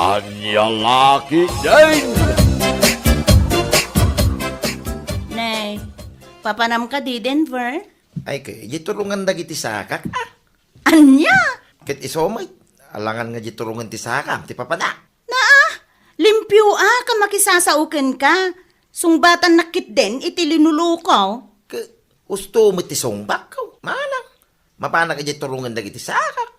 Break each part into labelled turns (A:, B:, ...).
A: Anyang laki din!
B: Nay, papanam ka di Denver?
C: Ay, kay giturungan dagiti sakak.
B: Anya?
C: Kit isomay, alangan nga giturungan ti sakak, ti papana.
B: Limpyo ka makisasauken ka. Sungbatan nakit din iti linulukaw.
C: Ke, gusto mo ti songbak ko, manang. Mapana ka giturungan dagiti sakak.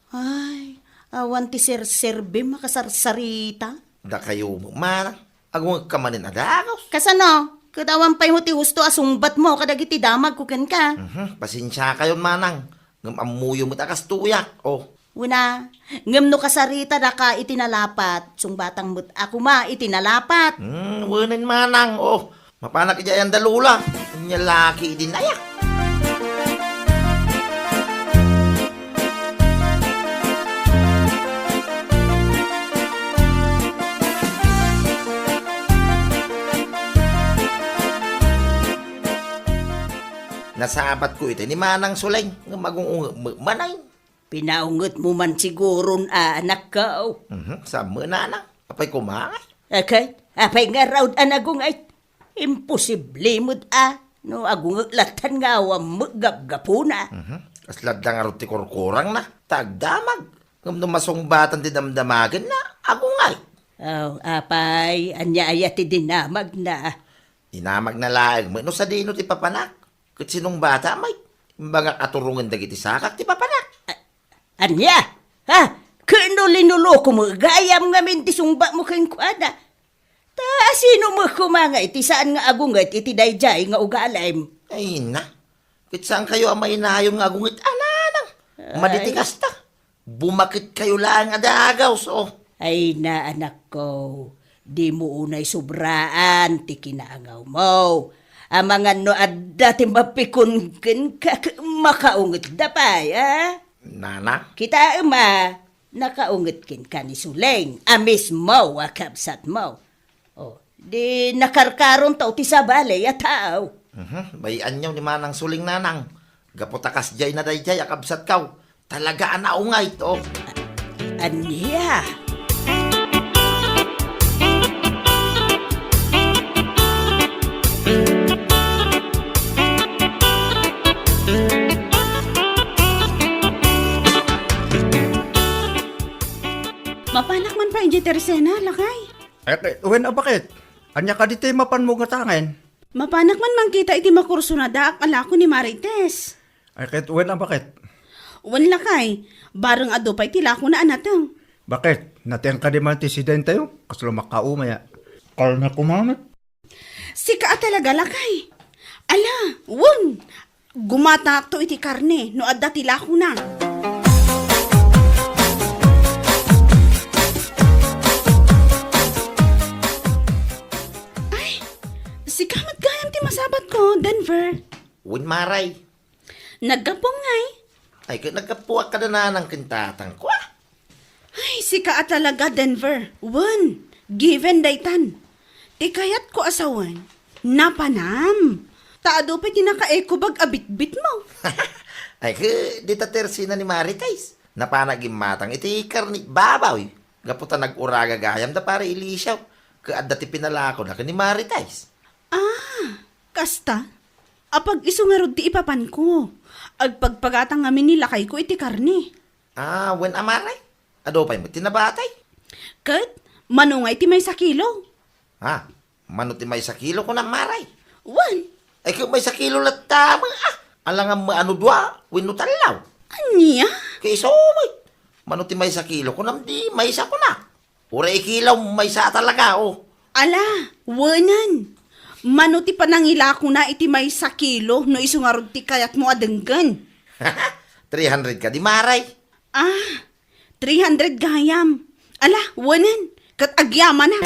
B: Ay, awan ti sir-serbe makasarsarita.
C: Da kayo mo, manang. Agong kamanin adagaw.
B: Kasano? Kadawan pa'y mo ti husto asungbat mo kadagiti damag kuken ka.
C: Pasensya kayo, manang. Ngam amuyo mo takas tuyak. Oh,
B: Una, ngem no kasarita da ka itinalapat. Sungbatang mo't ako ma itinalapat.
C: wanan manang. Oh, mapana ka dyan dalula. Nya laki din ayak. Nasabat ko ito ni Manang Suleng nga manay.
B: Pinaungot mo man siguro anak ka.
C: Sa manang, apay kumangay.
B: Okay, apay nga raw anagong ay imposible mo't no agong latan nga awam mo gapgapuna.
C: Aslad lang arot ti kurkurang na, tagdamag. Ngam numasungbatan ti damdamagan na, agungay.
B: Oh, apay, anya ayati dinamag na.
C: Inamag na laeng mo, no sa dino ti papanak. Kat sinong bata, may imbangak aturungan dagiti sakak ti papanak.
B: Anya? Ha? Kano linuloko mo? Gayam nga min ti sungba mo kang kwada. Ta, sino mo kumangay? Ti saan nga agungat iti dayjay nga ugalim?
C: Ay na, kat saan kayo ang mainayong nga agungit ananang. Maditikas ta. Bumakit kayo lang adagaw, so.
B: Ay na anak ko, di mo unay sobraan ti kinaangaw mo. Ang mga no adda ti mapikon ka makaungit dapay, ha?
C: Nana,
B: Kita nakaungit kin ka ni Suleng, amis mo, wakabsat mo. O, di nakarkaron tao ti sabali, ataw.
C: bayan nyo ni Manang Suling nanang. Gaputakas jay na day jay, akabsat kaw. Talaga anaungay to.
B: Anya?
D: Mapanak man pa, Inji Teresena, lakay.
E: Wen bakit? Anya ka dito mapan mo gatangen?
D: Mapanak man man kita iti makurso na da, akala ko ni Marites.
E: Ay kahit wen bakit?
D: Wan lakay, bareng ado pa itila ko na anatang.
E: Bakit? Natin ka di man tisiden tayo? Kaslo makaumaya. Kal na kumangat.
D: Sika talaga lakay. Ala, wun! Gumata to iti karne, no adda tila ko na. Ay, sika matgayam ti masabat ko, Denver.
C: Win maray.
D: Naggapong ngay.
C: Ay, nagkapuak ka na nanang kintatang ko.
D: Ay, sika talaga, Denver. Wun, given daytan. Ikayat ko asawan, napanam. Taado pa tinaka-eco bag abit-bit mo.
C: Ay, dita tersina ni Maritais. Napanagim matang iti karni babaw. Gaputa nag-uraga gayam da para ilisyaw. Kaadda ti pinalako na ni Maritais.
D: Kasta, apag iso nga rod ti ipapan ko. Agpagpagatang amin nilakay ko iti karni.
C: Wen amaray. Ado pa'y mo tinabatay.
D: Kat, manungay ti may sakilo.
C: Manuti may sa kilo ko na maray.
D: Wan,
C: Ay, kung may sa kilo lang tama, alangan maano dua, winutalaw.
D: anya?
C: Kaya may. Manuti may sa kilo ko na, di may sa ko na. Ura ikilaw, may sa talaga, oh.
D: Ala, wanan. Mano ti panangila ko na iti may sakilo no iso nga rod ti kayat mo adenggan.
C: 300 ka di maray.
D: 300 gayam. Ala, wanan. Kat agyaman na.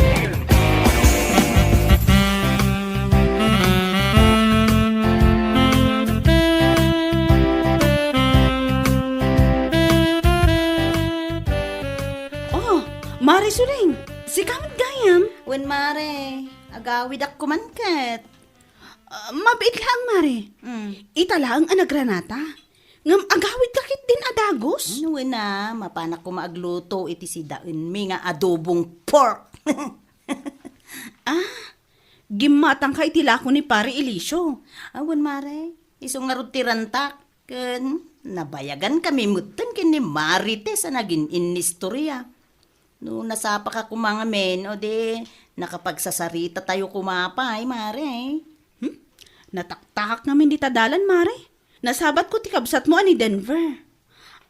D: Mare Suling, si kamot gayam.
B: Wen mare, agawid ak kumanket.
D: Mabait lang, Mare. Ita lang ang nagranata. Ngam agawid kakit din adagos.
B: Ano na, mapanak ko maagluto iti si daun mi nga adobong pork.
D: Gimatang ka itila ko ni Pare Elisio.
B: Awan mare, isong nga tirantak. Ken, nabayagan kami mutan ken ni Marites sa naging inistorya. No, nasapa ka kumangamen, o de, nakapagsasarita tayo kumapay, mare.
D: Nataktak namin di tadalan, Mare. Nasabat ko ti kabsat mo ani Denver.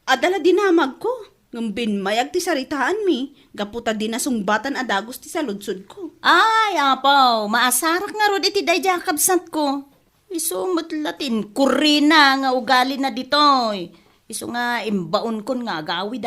D: Adala dinamag ko. Ngam binmayag ti saritaan mi. Gaputa din na sungbatan adagos ti saludsod ko.
B: Ay, apaw, maasarak nga rod iti dayja kabsat ko. Iso matlatin, kurina nga ugali na ditoy. Iso nga imbaon kon nga agawid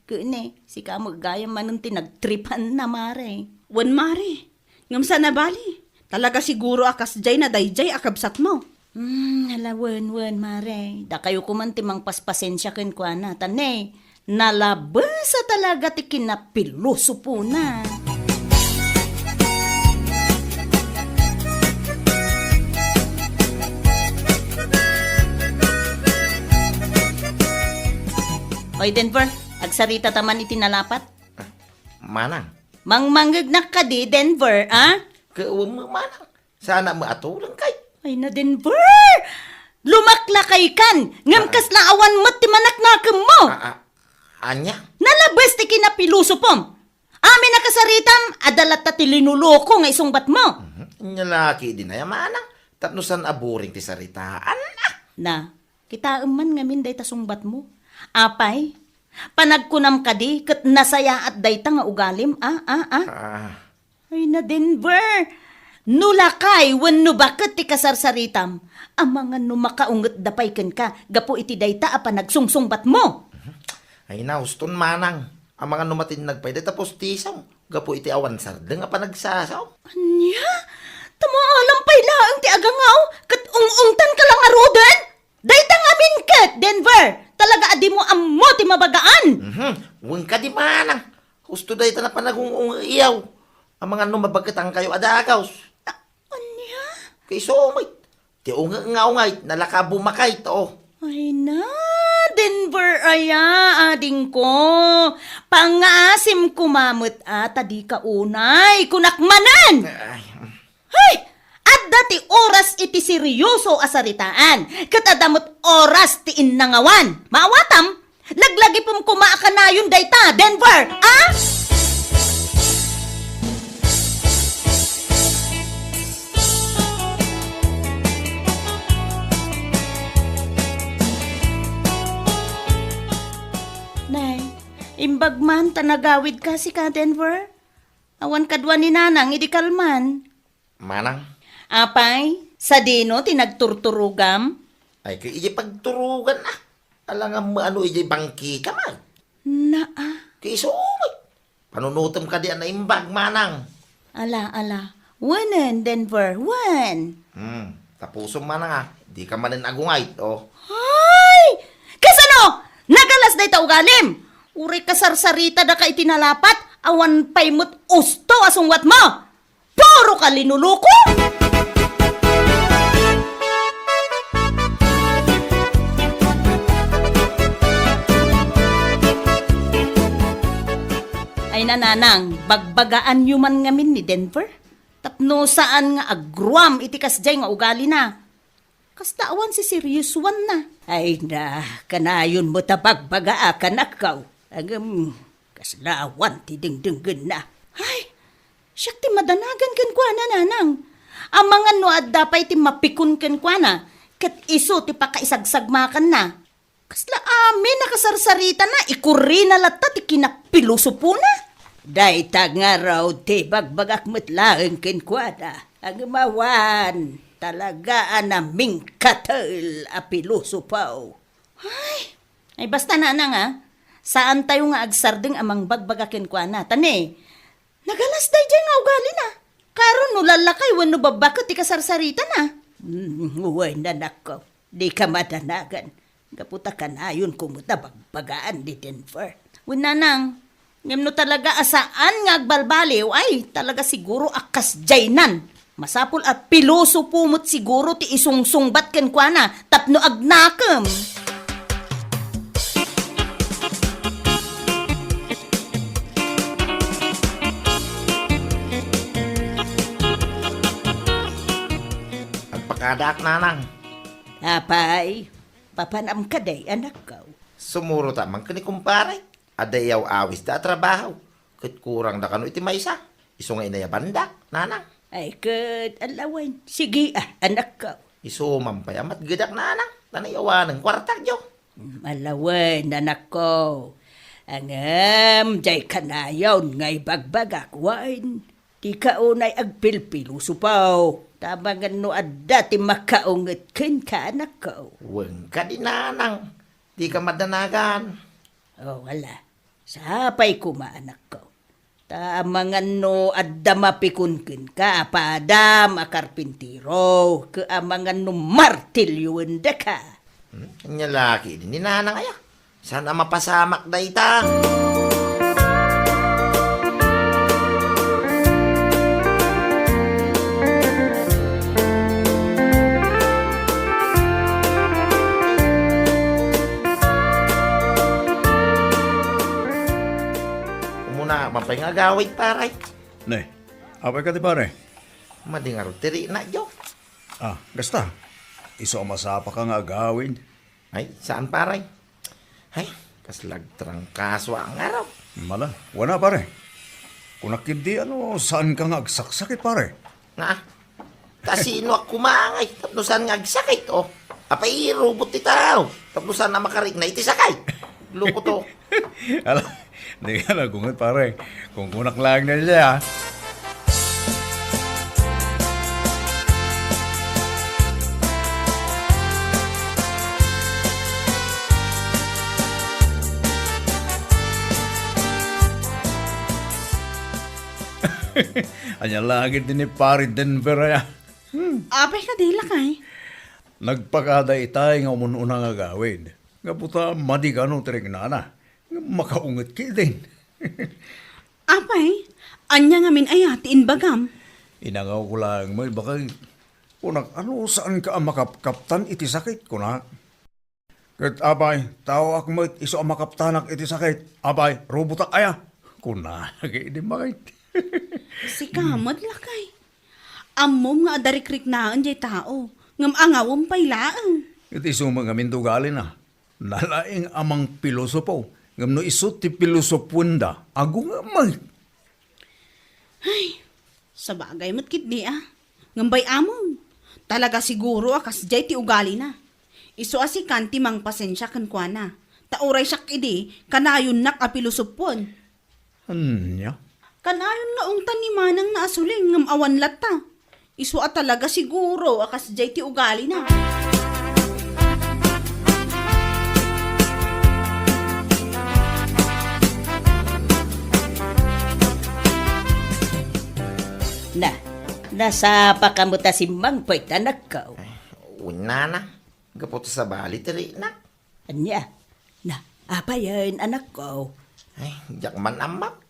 B: Kene, si ka magayam manun tinagtripan na mare.
D: Wan, Mare. Ngam sa nabali. Talaga siguro akas jay na dayjay akabsat mo.
B: Halawan, mare. Da kayo kumantimang paspasensya ken kwa na. Tane, nalabasa talaga ti kinapiluso po na. Oy, Denver, agsarita taman iti nalapat.
C: Manang,
B: Mangmanggagnak ka di, Denver,
C: kauwang mo manang. Sana maatulang kay.
B: Ay na, Denver! Lumakla kay kan! Ngam kas laawan mo't ti manak nakam mo!
C: Anya?
B: Nalabas ti kinapiluso pom! Amin nakasaritam, adalat ta ti linuloko nga isong bat mo!
C: Nyalaki din na manang. Tapnusan aburing ti saritaan
B: Na, kita man ngamin day tasungbat mo. Apay, panagkunam ka di, kat nasaya at day ta nga ugalim, Ay na, Denver! Nulakay, wenno bakit ti kasarsaritam? Ang mga numakaungot dapay ken ka, gapo iti dayta apa nagsungsungbat mo.
C: Ay na, huston manang. Ang mga numatin nagpayda tapos tisaw. Gapo iti awan sardeng apa nagsasaw.
B: Anya? Tamaalam pay laang ti agangaw, kat ung-ungtan ka lang arudan? Dayta nga min ket, Denver! Talaga adi mo ammo ti mabagaan!
C: Huwag ka di manang. Husto dahi na panagungong iyaw. Ang mga numabagatang kayo adagaws.
B: Anya?
C: Kay sumay. Ti ungay, nalakabumakay to.
B: Ay na, Denver aya, ading ko. Pangasim kumamot ata di ka unay, kunakmanan! Hay! At dati oras iti seryoso asaritaan. Katadamot oras ti innangawan. Maawatam, laglagi pong kumaaka na yun dayta, Denver, Nay, imbag man tanagawid ka si ka, Denver. Awan kadwa ni nanang, idi kalman.
C: Manang,
B: Apay, sa dino tinagturturugam?
C: ay kay iji pagturugan na. Alangan mo ano iji bangki ka man. Kay sumay. Panunutom ka diyan na imbag, manang.
B: Ala. Wanen, Denver, wan.
C: Tapusom manang Di ka manin agungay, oh.
B: Ay! Kasano? Nagalas na ita ugalim. Uri kasarsarita da ka itinalapat, awan paymut usto asungwat mo. Puro ka linuluko! Ay nananang, bagbagaan yuman ngamin ni Denver. Tapno saan nga agruam iti kasjay nga ugali na. Kasdaawan si serious one na. Ay na, kanayon mo ta bagbagaa ka na kaw. Agam, kaslawan ti dingdinggan na. Ay, siyak ti madanagan kan kwa na nanang. Ang mga noad dapay ti mapikun kan kwa na. Kat iso ti pakaisagsagmakan na. Kasla amin nakasarsarita na, ikuri na lata ti kinapiluso po na. Dayta nga raw ti bagbagak metlaeng kinkwada. Ang mawan, talaga anaming katal apiluso paw. Ay basta nanang saan tayo nga agsardeng amang bagbagak kinkwana. Tane, nagalas day dyan nga ugali na. Karon no lalakay wano babakot ti kasarsarita na. Uway na nako, di ka madanagan. Gaputa ka na yun kumuta bagbagaan di Denver. Winanang, ngem no talaga asaan nga agbalbaliw ay talaga siguro akas jaynan. Masapul at piloso pumot siguro ti isungsungbat ken kuana tapno agnakam.
C: adak nanang.
B: Apay, papanam ka day, anak ko.
C: Sumuro tamang kani kumpare. Adayaw awis da trabaho. Kat kurang da kano iti maysa. Iso nga inaya bandak, nanang.
B: Ay, kat alawan. Sige anak ko.
C: Iso mampayamat gadak nanang. Tanayawan ng kwartak jo.
B: Malawan, anak ko. Angam, jay kanayon, ngay bagbagak, wain. Di ka unay agpilpilo supaw. Tabangan no adda ti makaunget ken ka, anak ko.
C: Weng ka di nanang. Di ka madanagan.
B: Oh, wala. Sapay kuma, anak ko. Tamangan no adda mapikunkin ka, padam akarpintiro. Kaamangan no martilyon da ka.
C: Kanya laki din ni nanang aya. Sana mapasamak da ita. Muna, mapay nga gawit paray.
A: Ne, apay ka di pare?
C: Madingar tiri na jo.
A: Ah, gasta. Iso masapa ka nga agawin.
C: Ay, saan paray? Ay, kaslag trangkaso ang araw.
A: Mala, wala pare. Kung nakindi saan ka nga agsaksakit pare?
C: Nga, kasino ako kumangay. Tapnosan nga agsakit, oh. Apay, robot ti tao. Tapnosan na makarig na iti sakay. Luko to.
A: Alam, hindi ka nagungot pare. Kung kunak lang na siya. Anya lagi din ni pare Denver ya.
D: Apay ka di lakay.
A: Nagpakada itay nga umununa nga gawin. Nga puta madigano tirig nana. Makaungot ki din.
D: Apay, anya nga min ayatiin bagam.
A: Inangaw ko lang mo, baka kunak saan ka ang makapkaptan iti sakit kunak. Kat abay, tao ak mo iso ang makaptanak iti sakit. Abay, robotak aya. Kunak, hindi makit.
D: Si kamad lakay. Amom nga adarikrik naan jay tao. Ngam angawam pailaan.
A: Iti sumang amin tugali na. Nalaing amang pilosopo. Ngam no isot ti pilosopunda. Ago nga may.
D: Sa bagay matkit di Ngambay amom. Talaga siguro akas jay ti ugali na. Iso asikan ti mang pasensya kan kwa na. Tauray siyak idi, kanayon nak apilosopon.
A: Anya?
D: Kanayon nga ungtan ni manang naasuling ngam awan lata. Iso talaga siguro akas jay ti ugali na.
B: Nasapa ka mo ta si Mang Poy, anak ko.
C: Una na. Gapoto sa bali tiri na.
B: Anya, apa yan, anak ko?
C: Ay, jak man amak.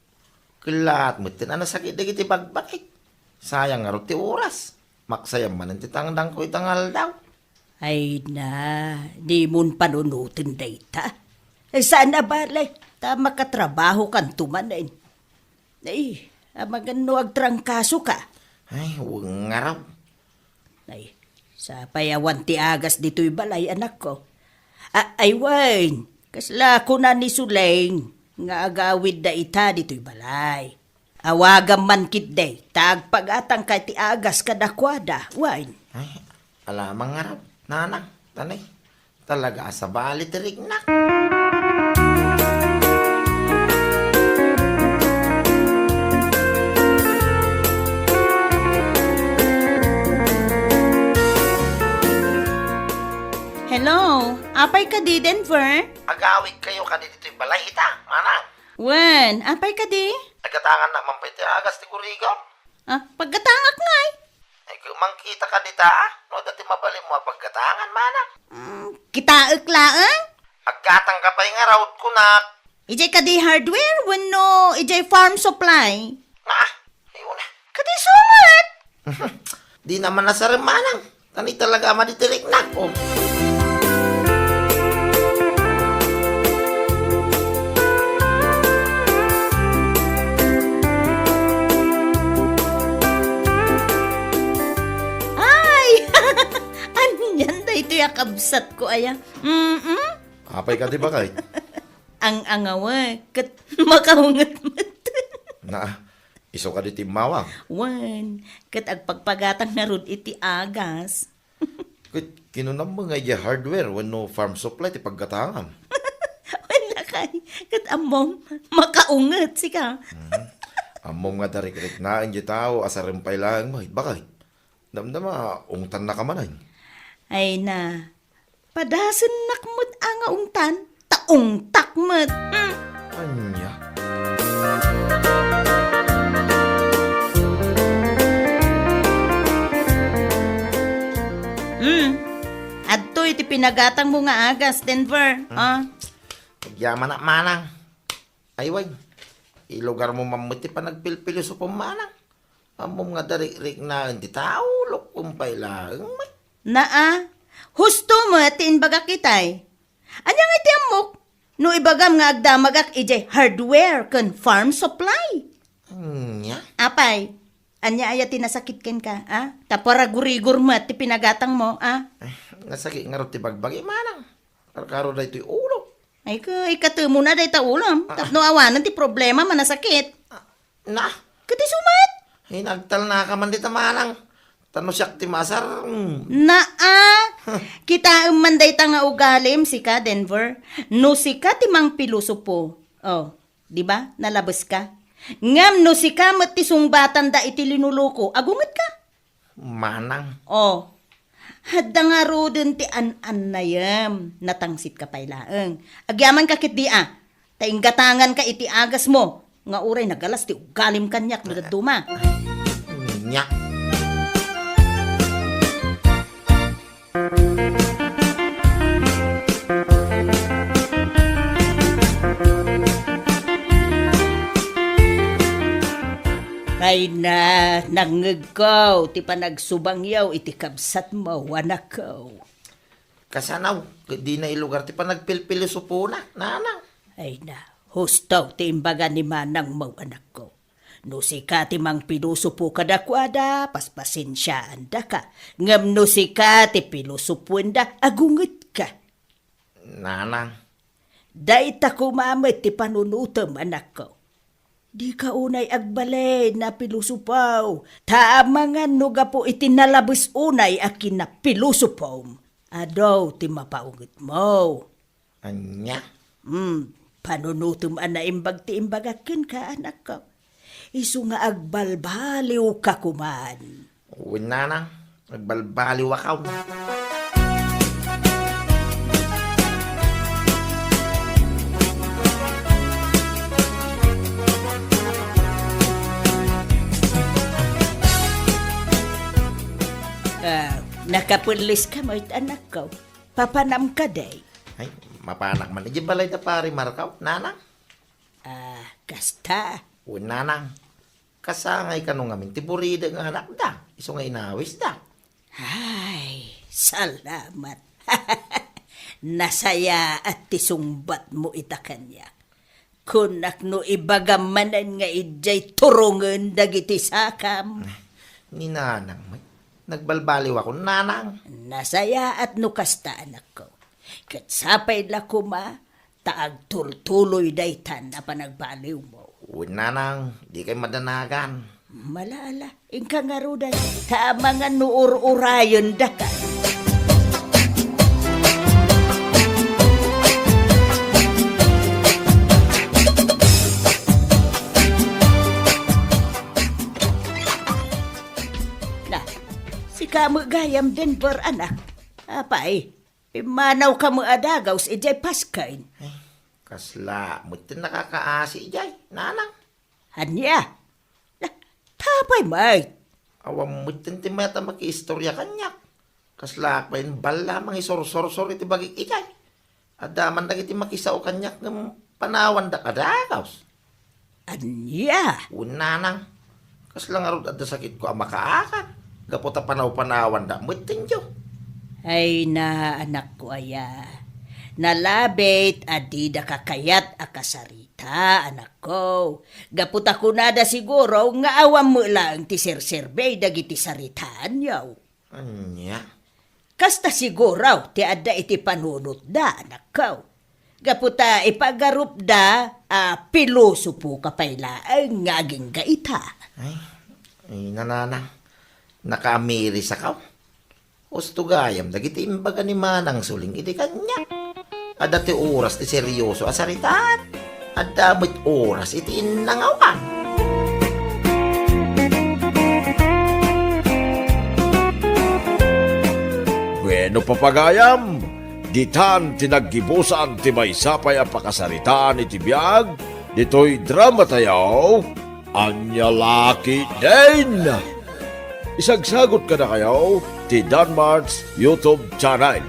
C: Kelat mo tin ana sakit dagi ti bagbakit. Sayang nga ro ti oras. Maksayam man ti tangdang ko itangal daw.
B: Ay di mun panunutin data. Saan na balay? Tama ka trabaho kan tumanin. Ay, amagano agtrangkaso ka.
C: Ay, huwag nga raw.
B: Ay, sa payawan ti agas dito'y balay, anak ko. Ay, wain, kasla ko na ni Suleng, nga agawid da ita dito'y balay. Awagam man kit day, tagpagatang kay ti agas kadakwada, wain.
C: Ay, alamang nga raw. Nanang, tanay. Talaga sa bali tirig na.
D: Hello, apay ka di Denver?
C: Agawid kayo ka dito yung balay ita, manang.
D: Wen, apay ka di?
C: Agatangan na mampay ti agas ti kurigaw.
D: Pagkatangak nga
C: Ay, kung mangkita ka dita, no dati mabalim mo pagkatangan, manang.
D: Kitaak laang?
C: Agkatang ka pa yung arawt ko na.
D: Ijay ka di hardware, wano ijay farm supply.
C: Ayun na.
D: Kadi sumat!
C: Di naman nasarim, manang. Tani talaga maditirik na. Oh.
B: kabsat ko aya.
C: Apay ka di ba kahit?
B: Ang angawa, kat makahungat
C: Na, iso ka di timawang.
B: Wan, kat agpagpagatang na rod iti agas.
C: Kinunam mo nga iya hardware when no farm supply ti paggatangam.
B: Wala kay, kat amom, makaungat sika.
C: Amom nga darik-rik na ang tao asarimpay lang mo. Bakit? Damdama, ungtan na ka manay.
B: Ay na, padasan nakmut ang ungtan, taong takmut.
C: Anya?
B: Adto iti pinagatang mo nga agas, Denver.
C: Pagyaman na manang. Ay, way. Ilugar mo mamuti pa nagpilpilo sa pumanang. Amom nga darik-rik na hindi tao, lukumpay lang.
B: Naa, husto mo atin baga kitay. Anyang iti amok, no ibagam nga agdamagak ijay hardware kan farm supply.
C: Anya?
B: Apay, anya aya tinasakit ken ka, Tapara gurigur mo ti pinagatang mo,
C: Nasakit nga ro ti bagbagi manang. Karkaro da ito'y ulo.
B: Ay ka, ikatumo na day ta ulam. Tapno awanan ti problema manasakit.
C: Na,
B: Kati sumat.
C: hinagtal na ka man dita manang. Tano siyak ti masar.
B: Naa, kita manday ta nga ugalim sika Denver. No sika ti mang piluso po. Oh, di ba? Nalabas ka. Ngam no sika met ti sungbatan da iti linuluko. Agunget ka.
C: Manang.
B: Oh. Hadda nga rodin ti an-an na yam. Natangsit ka pailaeng. Agyaman ka kit di Tainggatangan ka iti agas mo. Nga uray nagalas ti ugalim kanyak no daduma.
C: Nya.
B: Ay na, nangagaw, ti panagsubangyaw, iti kabsat mo, wanakaw.
C: Kasanaw, di na ilugar ti pa nagpilpili supuna, nanang.
B: Ay na, hustaw, ti imbaga ni manang mo, anak ko. No si ka ti mang pilusupo kadakwada, paspasensyaan da ka. Ngam no si ka ti pilusupuan da, agunget ka.
C: Nanang.
B: Dahit ako mamit ti panunutom, anak ko. Di ka unay agbalay na pilusupaw. Tama nga nuga po itinalabis unay akin na pilusupaw. Adaw ti mapaungit mo.
C: Anya.
B: Panunutom ana imbag ti imbagakin ka anak ko. Isu nga agbalbaliw ka kuman.
C: Uwin nanang. Nagbalbaliw akaw.
B: Nakapulis ka mo anak ko. Papanam ka day.
C: Ay, mapanak man. Iji balay ta pari markaw. Nanang.
B: Kasta.
C: Uwin nanang. Kasangay ka nung amin. Tiburida nga anak da. Iso nga inawis da.
B: Ay, salamat. Nasaya at tisungbat mo ita kanya. Kunak no ibagamanan nga ijay turungan dagiti sakam.
C: Ni nanang. Nagbalbaliw ako. Nanang.
B: Nasaya at nukasta anak ko. Katsapay la kuma, taag tultuloy daytan na panagbaliw mo.
C: Uwin nanang. Di kayo madanagan.
B: Malala, ingka nga rudan, tama nga nuur-urayon da ka. Na, si kamu gayam Denver anak. Apay, imanaw kamu adagaw sa ijay paskain.
C: Kasla. Mutin nakakaasi ijay. Nanang.
B: Hanya, tapay may.
C: Awam mutin ti mata maki-istorya kanyak. Kasla pa yun bala mga isor-sor-sor iti bagik ijay. Adaman na iti makisao kanyak ng panawan da kadagaws.
B: Anya,
C: Unanang. Kasla nga rod adda sakit ko ang makaakan. Gaputa panaw-panawan da mutin jo.
B: ay na anak ko aya. Nalabit adi da kakayat akasarita anak ko. Gaputa ko nada siguro nga awam mo lang ti sirsirbay dagiti saritaan yaw.
C: Anya.
B: Kasta siguraw ti adda iti panunot da, anak ko. Gaputa ipagarup da, piloso po kapayla ang ngaging gaita.
C: Ay, nanana. Nakaamiri sa kaw. Usto gayam, dagiti imbaga ni Manang Suling, iti kanya. Ada ti oras ti seryoso asaritaan. Ada mo't oras iti inangawan.
F: Bueno papagayam, ditan tinaggibusan ti may sapay ang pakasaritaan iti biyag, dito'y drama tayaw, anya laki din. Isagsagot ka na kayo, ti Danmar's YouTube channel.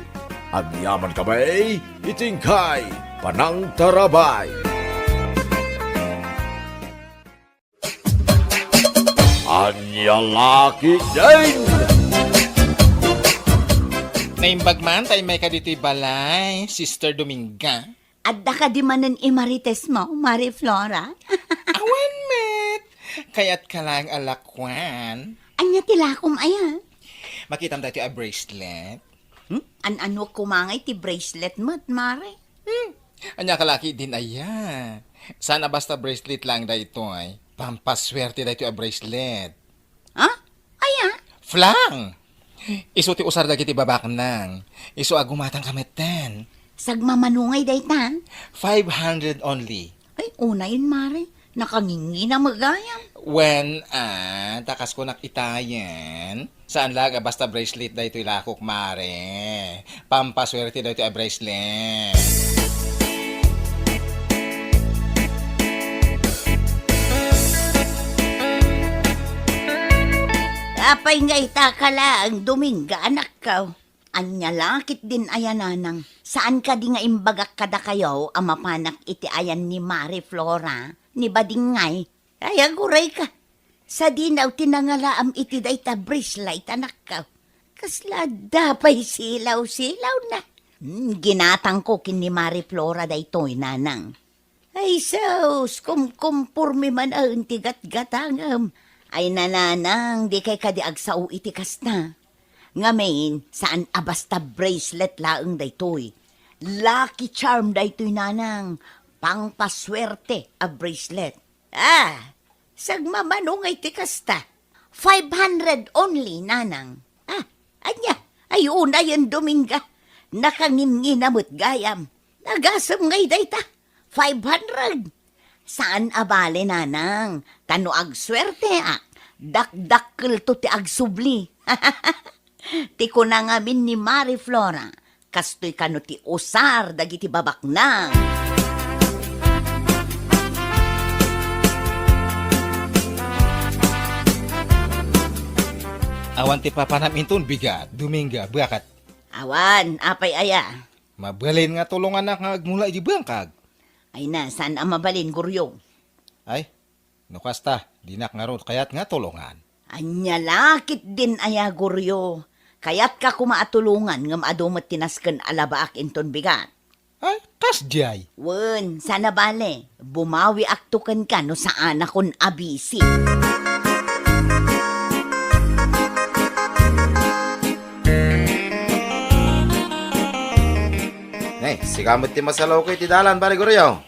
F: Ang yaman kamay, itingkay, panang tarabay. Anya laki din.
G: Naimbag man tayo may kadito'y balay, Sister Dominga.
H: Adda ka di manan imarites mo, Mari Flora.
G: Awan, met! Kaya't ka lang alakwan.
H: Anya tilakom aya.
G: Makitam tayo a bracelet.
H: An-ano kumangay ti bracelet mo, Mari?
G: Anya kalaki din aya. Sana basta bracelet lang da ito ay. Pampaswerte da ito a bracelet.
H: Ha? Aya?
G: Flang! Iso ti usar dagiti babak nang. Iso agumatang kametan.
H: Sagmamanungay daytan.
G: 500 only.
H: Ay, una yun, Mari. Nakangingi na magayam.
G: When, takas ko nakitayan, saan laga basta bracelet da ito ilakok, mare. Pampaswerte da ito a bracelet.
H: Apay nga itakala ang Dominga, anak ka. Anya lakit din ayananang. Saan ka di nga imbagak kada kayo ang mapanak iti ayan ni Mari Flora, ni Badingay? Ay, aguray ka. Sa dinaw tinangalaam iti dayta bracelet, anak ka. Kasla dapay silaw-silaw na. Ginatang ko kin ni Mari Flora daytoy, nanang. Ay, sus, kumkumpurmi man ang tigat-gatangam. Ay, nananang, di kay kadiag sa iti kasta. Ngamin, saan abasta bracelet laeng daytoy. Lucky charm daytoy, nanang. Pangpaswerte a bracelet. Sagmamanong iti kasta. 500 only, nanang. Anya, ay una yan Dominga. Nakangin-nginamot gayam. Nagasam ngay dayta. 500. Saan abale, nanang? Tano ag swerte, Dakdakkel to ti ag subli. Ti ko na ngamin ni Mari Flora. Kastoy kano ti usar dagiti babak na.
G: Awan ti papanaminton bigat, Dominga, bakat.
H: Awan, apay aya.
G: Mabalin nga tulungan na nga agmula iti bangkag.
H: Ay na, saan ang mabalin, Guryo?
G: Ay, nukasta, dinak nga ron, kaya't nga tulungan.
H: Anya lakit din aya, Guryo. Kaya't ka kumaatulungan ngam adumat tinasken alabaak inton bigat.
G: Ay, kasjay.
H: Wen, sana bale, bumawi aktukan ka no saan akon abisi.
C: Sikamot ti masalaw ko iti dalan, pare Guryo.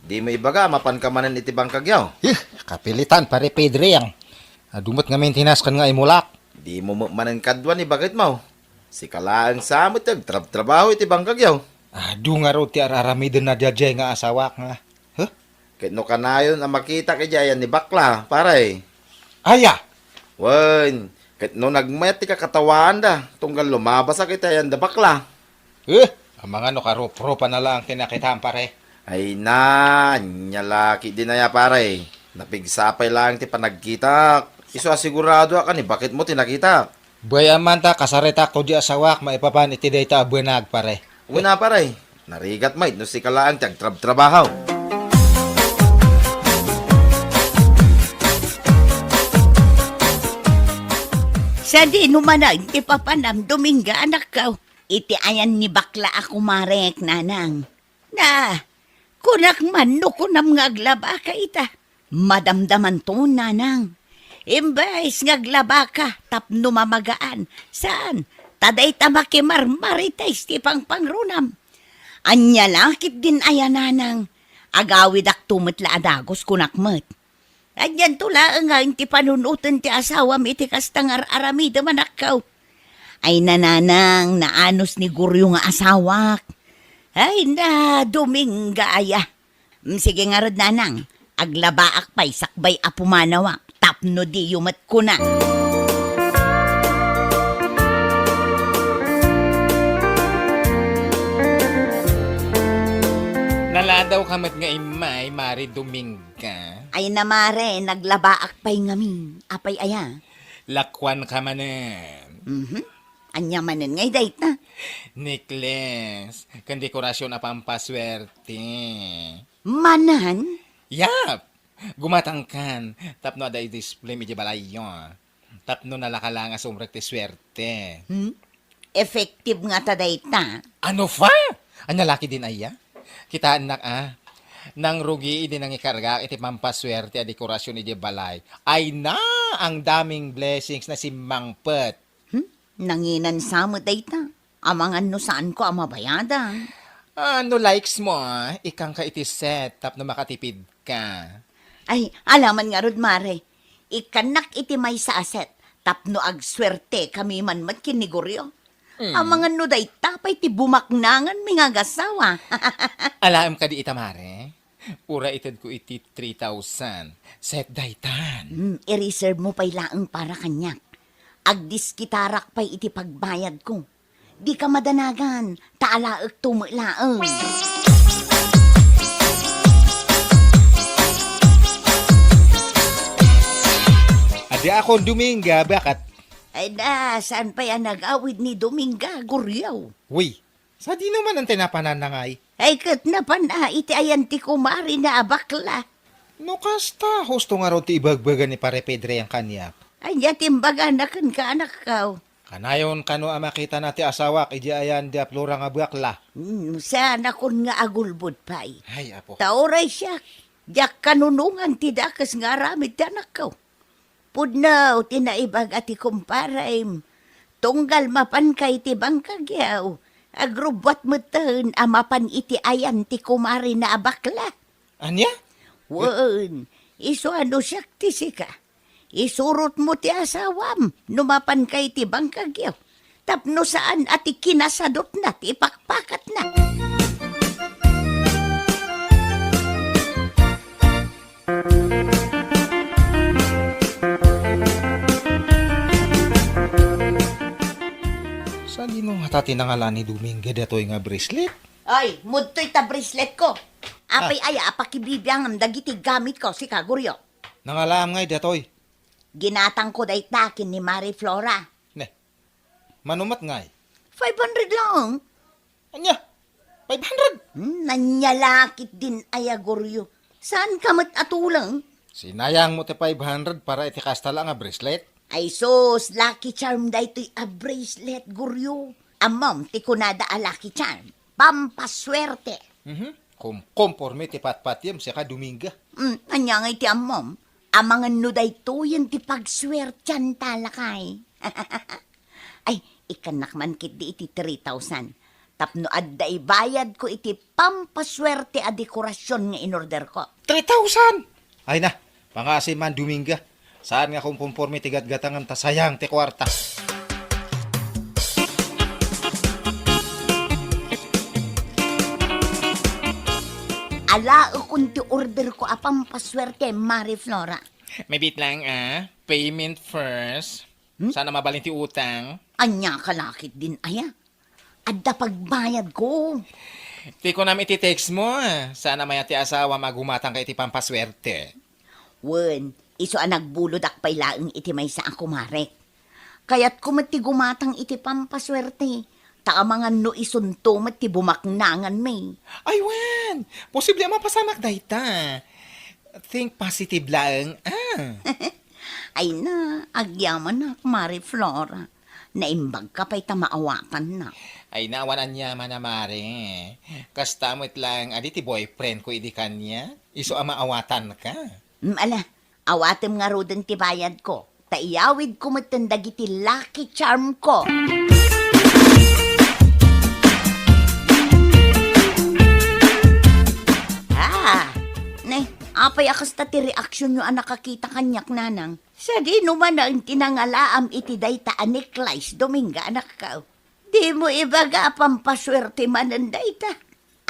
C: Di mo ibaga, mapankamanan iti bangkag yaw.
G: Kapilitan, pare Pedre yang. Adumot nga maintenance kan nga imulak.
C: Di mo manan kadwan ibagit mo. Si kalaang samot yung trabaho iti bangkag yaw.
G: Adu nga ro ti araramiden na diyadjay nga asawak nga.
C: Kahit no kanayon ang makita kay Jayan ni Bakla, pare.
G: Aya!
C: Wen, kahit no nagmayat ti kakatawaan da, tunggal lumabas akit ayan da Bakla.
G: Ang mga nakarup-rupa na lang kinakitaan, pare.
C: Ay na, nyalaki din na ya pare. Napigsapay lang ti panagkita. Iso asigurado ka ni bakit mo tinakita.
G: Bayaman ta, kasarita ko di asawak, maipapan iti dayta abuenag, pare.
C: Una pare, narigat mait no si kalaang tiyag trabaho.
H: Sa di numanag, ipapanam Dominga, anak ka. Iti ayan ni bakla ako marek, nanang. Na, kunak man no kunam ngaglaba ka ita. Madamdaman to, nanang. Imbes ngaglaba ka, tapno mamagaan. Saan? Taday tamakimarmaritais ti pangpangrunam. Anya lakit din ayananang. Agawid ak tumitla adagos kunakmet. Adyan tula nga ti panunutan ti asawa mi ti kastangar aramida manakaw. Ay nananang naanos ni Guryo nga asawak. Ay na Dominga aya. Sige nga rod nanang. Aglabaak pa'y sakbay apumanawak. Tapno di yumat ko na.
G: Naladaw kamat nga imay, Mari Dominga.
H: Ay namare, naglabaak pa'y ngamin. Apay aya.
G: Lakwan ka manen.
H: Anya manen ngay dayt na.
G: Necklace, kan dekorasyon na pampaswerte.
H: Manan?
G: Yap! Gumatangkan. Tapno ada i-display medyo balayo. Tapno nalakalangas umrek ti swerte.
H: Effective nga ta dayt na.
G: Ano fa? Anya laki din aya? Kita anak nang rugi din ang ikarga iti pampaswerte a dekorasyon ni balay. Ay na ang daming blessings na si Mangpet.
H: Nanginan sa mo dayt na. Amangan no saan ko ang mabayadan.
G: Ano likes mo, ikang ka iti set, tapno makatipid ka.
H: Ay, alaman nga rod mare. Ikanak iti may sa aset. Tapno ag swerte kami man mat kiniguryo. Amangan no day tapay ti bumaknangan mi nga gasawa.
G: Alaam ka di itamare? Ura itad ko iti 3,000. Set daytan.
H: I-reserve mo pa'y laang para kanyak. Agdiskitarak pa'y iti pagbayad ko. Di ka madanagan, taalaak tumilaang.
G: Adi ako Dominga, bakit?
H: Ay na, saan pa yan nag-awid ni Dominga, Guryaw?
G: Uy, sa di naman ang tinapananangay.
H: Ay kat na pa na, iti ayan ti kumari na abakla.
G: No kasta, husto nga ro ti ibagbagan ni Pare Pedre ang kanyak.
H: Ay niya timbaga na kan ka anak kaw.
G: Kanayon kano ang makita nati asawak, iji ayan di aplura nga bakla.
H: Sana kun nga agulbod pa'y.
G: Ay, apo.
H: Tauray siya, diyak kanunungan ti dakas nga ramid ti anak kaw. Pudnaw, tinaibag ati kumparaim. Tunggal mapan kay ti bangkagyaw. Agrubot mo tahan, amapan iti ayan ti kumari na abakla.
G: Anya?
H: Wan, iso ano siya ti sika. Isurot mo ti asawam, numapan kay ti bangkagyaw. Tapno saan ati kinasadot na ti pakpakat na.
G: Saan di nung hatati nangalan ni Dominga datoy nga bracelet?
H: Ay, mudtoy ta bracelet ko. Apay aya, apakibibiyang ang dagiti gamit ko, si Kaguryo.
G: Nangalam ngay datoy.
H: Ginatang ko day takin ni Mari Flora.
G: Ne, manumat ngay.
H: 500 lang.
G: Anya, 500.
H: Nanyalakit din aya, Guryo. Saan ka mat atulang?
G: Sinayang mo ti 500 para iti kasta lang nga bracelet.
H: Ay sos, lucky charm da ito'y a bracelet, Guryo. Amam, ti kunada a lucky charm. Pampaswerte.
G: Kung conforme ti patpatyam siya ka Dominga.
H: Anya nga iti amam. Amangan no da ito yung ti pagswertyan talakay. Ay, ikanak man kit di iti 3,000. Tapno adda bayad ko iti pampaswerte a dekorasyon nga inorder ko.
G: 3,000! Ay na, pangasi man Dominga. Saan nga kung conforme ti gatgatangan ta sayang ti kwarta.
H: Ala kung ti order ko a pampaswerte, Mari Flora.
G: May bit lang payment first. Sana mabalin ti utang.
H: Anya kalakit din aya. Adda pagbayad ko.
G: Ti ko namin iti-text mo. Sana maya ti asawa magumatang kay ti pampaswerte.
H: Wen, iso ang nagbulod akpay laeng iti may sa ako mare. Kaya't kumati gumatang iti pampaswerte. Taamangan no isunto mat ti bumaknangan may.
G: Ay, wen! Posible ang mapasamak dayta. Think positive lang.
H: Ay na, agyaman na, Mari Flora. Naimbag ka pa'y tamaawakan na.
G: Ay, naawanan niya manamare. Kastamot lang, adi ti boyfriend ko idi kanya. Iso ang maawatan ka.
H: Ala, awatem nga roden ti bayad ko. Taiyawid ko matandagi ti lucky charm ko. apay akas ta ti reaksyon nyo ang nakakita kanyak nanang. Sa di naman ang tinangalaam iti dayta ni Clays Dominga anak ka. Di mo ibaga pampaswerte manan dayta.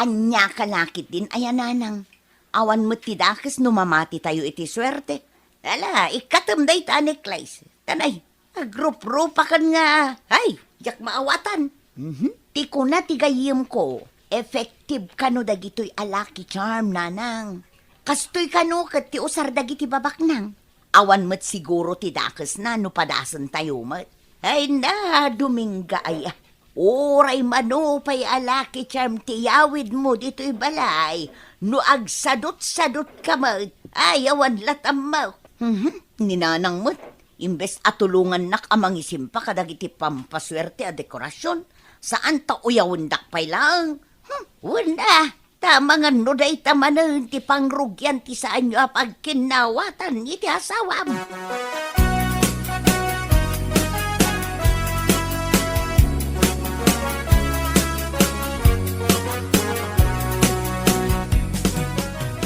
H: Anya kalakit din ayan nanang. Awan mo tidakas numamati tayo iti swerte. Ala, ikatam dayta ni Clays. Tanay, agrup-rupa kan nga. Ay, jak maawatan. Ti ko na tigayim ko. Effective kano dagitoy alaki charm nanang. Kastoy kano kat ti usar dagiti babak nang. Awan met siguro ti dakas na no padasan tayo met. Ay na, Dominga ay. Oray mano pay alaki charm ti yawid mo dito'y balay. No agsadot-sadot ka met. Ay, awan latam mo. Ninanang met. Imbes atulungan nak amang isimpa kadagiti pampaswerte a dekorasyon. Saan ta uyawundak pay lang? Wala. Tama nga no day tamanan ti pangrugyan ti saan nyo pagkinawatan iti asawam.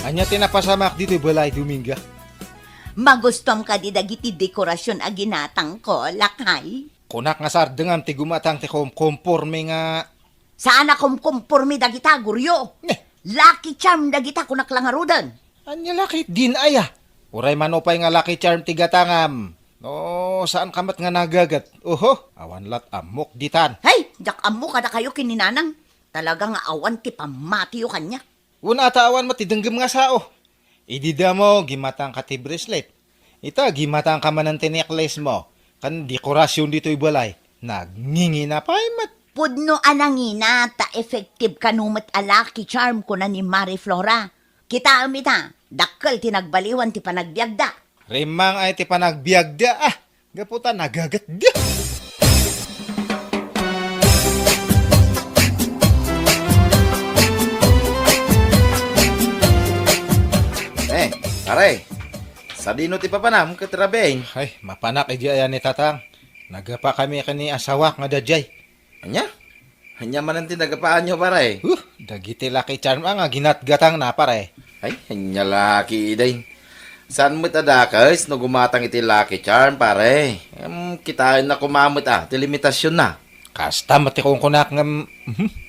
G: Anya tinapasamak dito balay Dominga.
H: Magustom ka di dagiti dekorasyon a ginatang ko, lakay.
G: Kunak nga sardengam ti gumatang ti komporme nga.
H: Saan akom kumpurmi dagita, guryo? Lucky charm dagita kunak lang arudan.
G: Anya laki din aya. Uray manopay nga laki charm ti gatangam. No, saan kamat nga nagagat? Oho, awan lat amok ditan.
H: Hey, jak amo kada kayo kininanang. Talaga nga awan ti pamatiyo kanya.
G: Una ata awan mo ti denggem nga sao. Idida mo, gimatang ka ti bracelet. Ita, gimatang ka man ang necklace mo. Kan dekorasyon dito'y balay. Nagngingi na pa mat.
H: Pudno anangina ta effective kanumat alaki charm ko na ni Marie Flora. Kita amita, dakkel tinagbaliwan ti panagbiagda.
G: Rimang ay ti panagbiagda gaputa nagagatda.
C: Pare, sa dino ti papanam katrabeng.
G: Ay, mapanak iji ayan ni tatang. Nagapa kami kani asawak nga dajay.
C: Anya? Anya man ang tinagapaan nyo, pare.
G: Dagiti laki charm nga ginatgatang na pare.
C: Ay, anya laki iday. Saan mo tadakas no gumatang iti lucky charm, pare? Kitain na kumamot ti limitasyon na.
G: Kasta mati kong kunak nga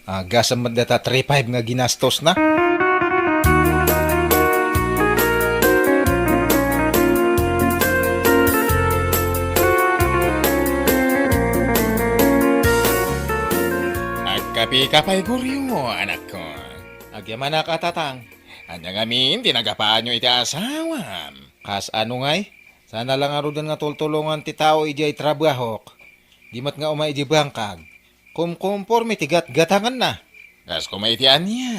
G: agasa madata 3-5 nga ginastos na. Kapay guryo, anak ko. Agyaman na katatang. Anya ngamin, tinagapaan nyo iti asawam. Kas ano ngay? Sana lang arudan nga tultulungan ti tao iji ay trabahok. Di mat nga umay iji bangkag. Kumkumpor mi tigat gatangan na. Kas kumay iti anya.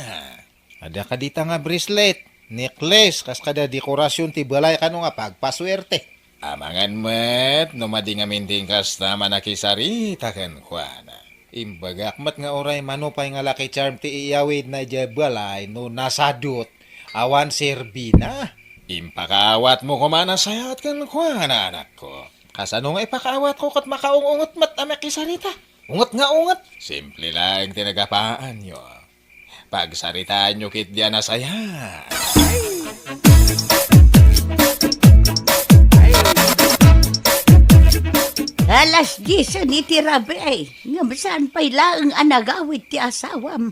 G: Ada ka dita nga bracelet, necklace, kas kada dekorasyon ti balay kano nga pagpaswerte. Amangan met, numadi nga minting kas naman nakisarita kan kuana. Imbagak mat nga oray manupay nga laki charm ti iyawid na ija balay no nasadot awan serbina. Impakaawat mo kumana sayat kan kuana anak ko. Kasano nga ipakaawat ko kat makaungungot mat amek kisarita. Ungot nga ungot. Simple lang tinagapaan nyo. Pagsaritaan nyo kit diyan na sayat.
H: Alas 10 ni tirabe ay. Nga saan pa'y laang anagawid ti asawam.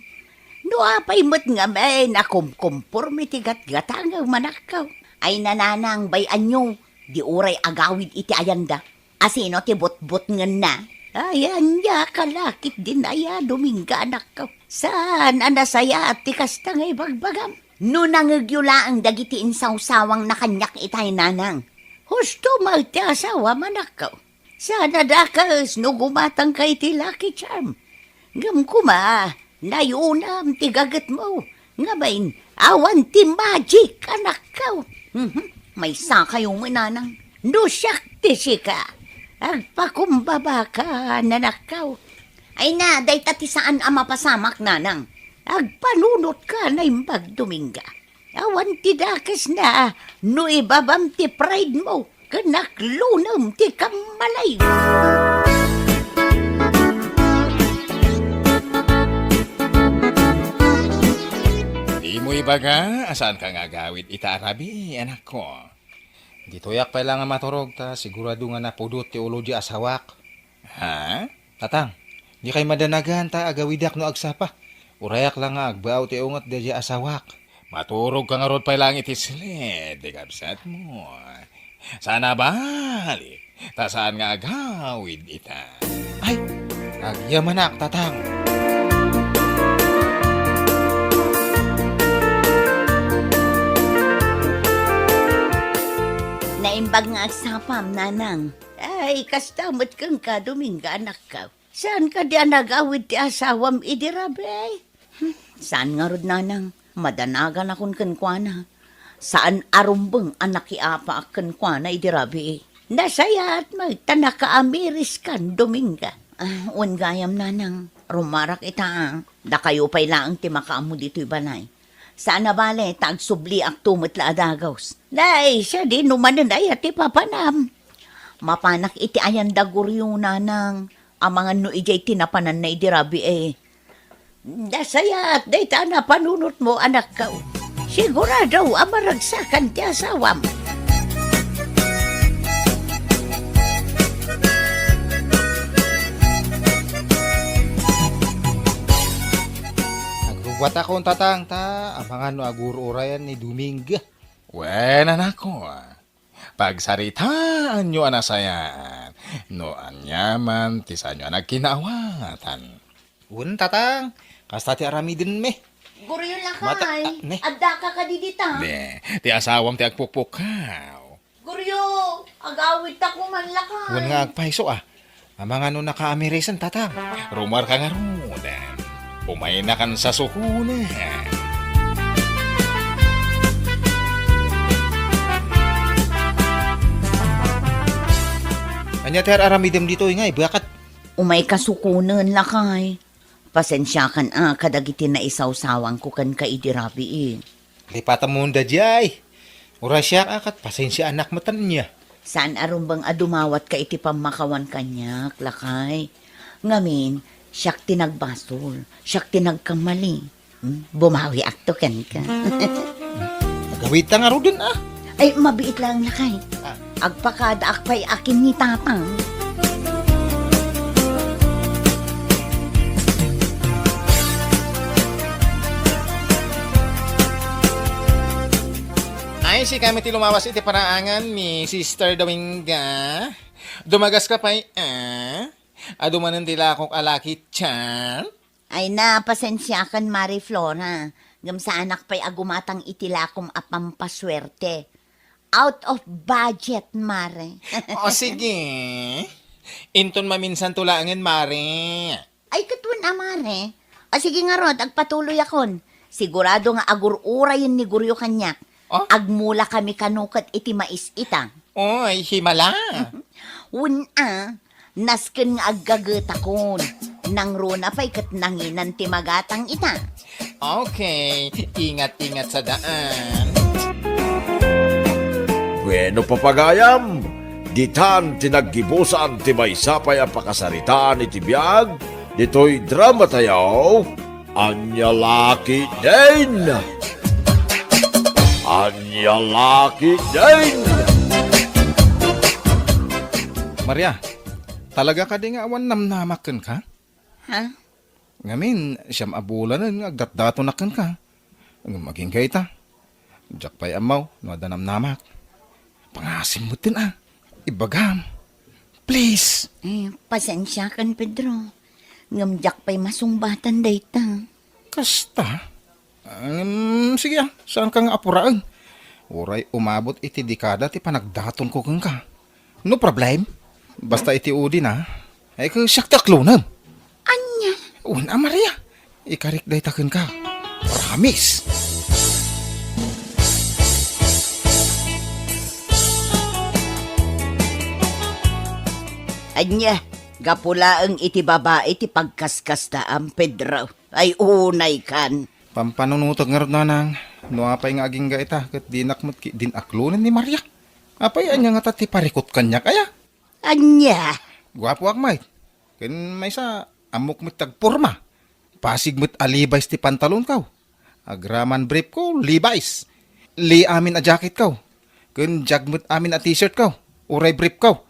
H: No apay mo't nga may nakumkumpor mi tigat-gatang ang manakaw. Ay nananang bay anyo. Di uray agawid iti ayanda. Asino ti bot-bot nga na. Ayan ya kalakit din aya Dominga anak ko. Saan anasaya at tikas ta ngay bagbagam. No nangagyula ang dagiti insaw-sawang na kanyak itay nanang. Husto magti asawa manak ko. Sana dakas no gumatang kay ti lucky charm. Ngam kuma, nayunam ti gagat mo. Ngabain, awan ti magic anak ko. May sakayong mananang. No siyak ti sika. Agpakumbaba ka nanakaw. Ay na, day tati saan ang mapasamak nanang. Agpanunot ka na imbag Dominga. Awan ti dakas na, no ibabam ti pride mo. Kanaklunam ti kamalay.
G: Di mo Uy baga, asaan ka nga gawid ita arabi, anak ko? Gituyak pa lang nga maturog ta, sigurado nga napudot ti ulo di asawak. Ha? Tatang, di kay madanagan ta agawidak no agsapa. Urayak lang nga agbaw ti ungat di asawak. Maturog ka nga rod pa lang iti silid, di kabsat mo. Sana bali, ta saan nga agawid ita. Ay, agyamanak tatang.
H: Naimbag nga agsapam, nanang. Ay, kastamot kang ka, Dominga, anak ka. Saan ka di nagawid ti asawam idirabe? Saan nga rod, nanang? Madanagan akong kankwana. Saan arumbeng anak iapa ak kankwana idirabe? Nasayat magtanaka amiris kan, Dominga. Gayam, nanang. Rumarak ita, da kayo pa'y laang ti makaamu dito'y balay. Saan na bale, tagsubli ak tumot la adagaws. Day, siya di numanan ay ati papanam. Mapanak iti ayan daguryo nanang. Amangan no ijay tinapanan na idirabi eh. Dasayat, day ta na panunot mo anak ka. Sigurado, amaragsakan ti asawam.
G: Agrubat akong tatang ta, amangan no agururayan ni Dominga. Wen anak ko, pagsaritaan nyo anasayan, no anyaman ti sa nyo anak kinawatan. Un tatang, kasta ti arami din me.
H: Guryo
G: Mata-
H: lakay,
G: ne.
H: adda ka kadidita.
G: De, ti asawam ti agpukpukaw.
H: Guryo, agawit ako man lakay.
G: Un nga agpaiso amangan no nakaamirisan tatang. Rumar ka nga rudan, umay na kan sa sukunan. Anya ter aramidem dito ingay, bakat
H: Umay kasukunan lakay. Pasensya kan kadagiti na isawsawang ko kan kaidirabi eh.
G: lipatan mo da jay. Ura siya akat, pasensya anak matan niya.
H: Saan arumbang adumawat ka iti pamakawan kanyak, lakay? Ngamin, siyak tinagbasol, siyak tinagkamali. Bumawi akto ken ka.
G: Gawit ta nga ro din
H: Ay, mabiit lang lakay. Agpakada akpay akin ni tatang.
G: Ay, si kami ti lumawas iti paraangan ni Sister Dominga. Dumagas ka pa'y, adumanan tila akong alaki tiyan.
H: Ay na, pasensya kan Mari Flora. Ngam sa anak pa'y agumatang itilakom apampaswerte. Out of budget, Mare.
G: O sige. Inton maminsan tulaangin, Mare.
H: Ay, katwan Mare. O sige nga rod, agpatuloy akon. Sigurado nga agurura yun ni Guryo kanyak.
G: Oh?
H: Agmula kami kanukat iti mais ita.
G: Oy, himala.
H: Nasken nga aggagetakon. Nang runa pa'y kat nanginan ti magatang ita.
G: Okay, ingat-ingat sa daan.
F: Bueno papagayam, ditan tinaggibusan ti maysapay a pakasaritaan iti biag, dito'y drama tayaw, Anyalaki din! Anyalaki din!
G: Maria, talaga ka di nga awan namnamakan ka?
H: Ha?
G: Ngamin, siyam abulanan nga agdatdato nakan ka. Maging kaita. Diyak pa'y amaw, no adanam namak. Pangasim mo din Ibagam. Please.
H: Pasensya kan Pedro. Ngamjak pa'y masumbatan dayta.
G: Kasta. Sige saan ka nga apuraan? Uray umabot iti dekada ti panagdaton ko kang ka. No problem. Basta iti udi na. Ay ka siyak taklunan.
H: Anya?
G: Una Maria. Ikarik day taken ka. Promise.
H: Anya? Gapulaang iti babae ti pagkaskasta ang Pedro. Ay unay kan.
G: Pampanunutag nga rin nanang. No apay nga aging gaita. Kat dinakmat din aklunan ni Maria. Apay anya nga tati parikot kanya kaya.
H: Anya?
G: Gwapo akmay. Ken may sa amok mit tagporma. Pasig mit alibay ti pantalon kaw. Agraman brief ko, Levi's. Li amin a jacket ko. Kun jagmut amin a t-shirt ko. Uray brief ko.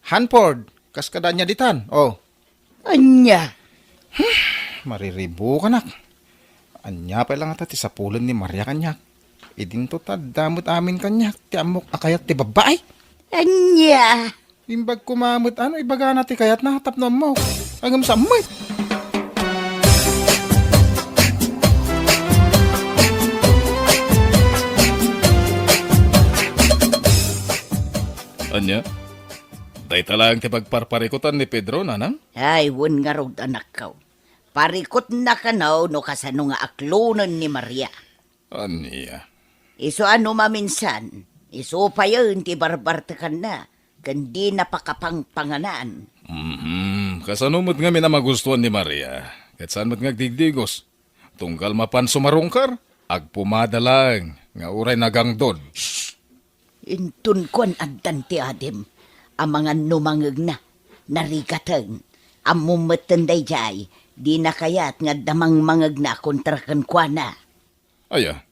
G: Hanford, kaskada niya ditan. Oh,
B: Anya,
G: mariribo ka nak. Anya pa lang ata ti sapulan ni Maria kanyak. Idinto ta damot amin kanyak. Ti amok akayat ti babae.
B: anya.
G: Imbag kumamot ano, ibaga na ti kayat na hatap na mo. Agam sa may.
I: Anya? Day talang ti pagparparikutan ni Pedro, nanang?
B: Ay, wun nga raw anak ko. Parikot na ka no kasano nga aklonan ni Maria.
I: Anya?
B: Iso ano maminsan, iso pa yun ti barbartakan na, kandi napakapangpanganan.
I: Kasanumot nga minamagustuhan ni Maria. Kat saan mo't ngagdigdigos? Tunggal mapan sumarungkar, agpumada lang, nga uray nagangdod.
B: Intun kon addan ti adim, ang mga numangag na, narigatan, ang mumatanday jay, di na kayat nga damang mangag na kontrakan kwa na.
I: Aya,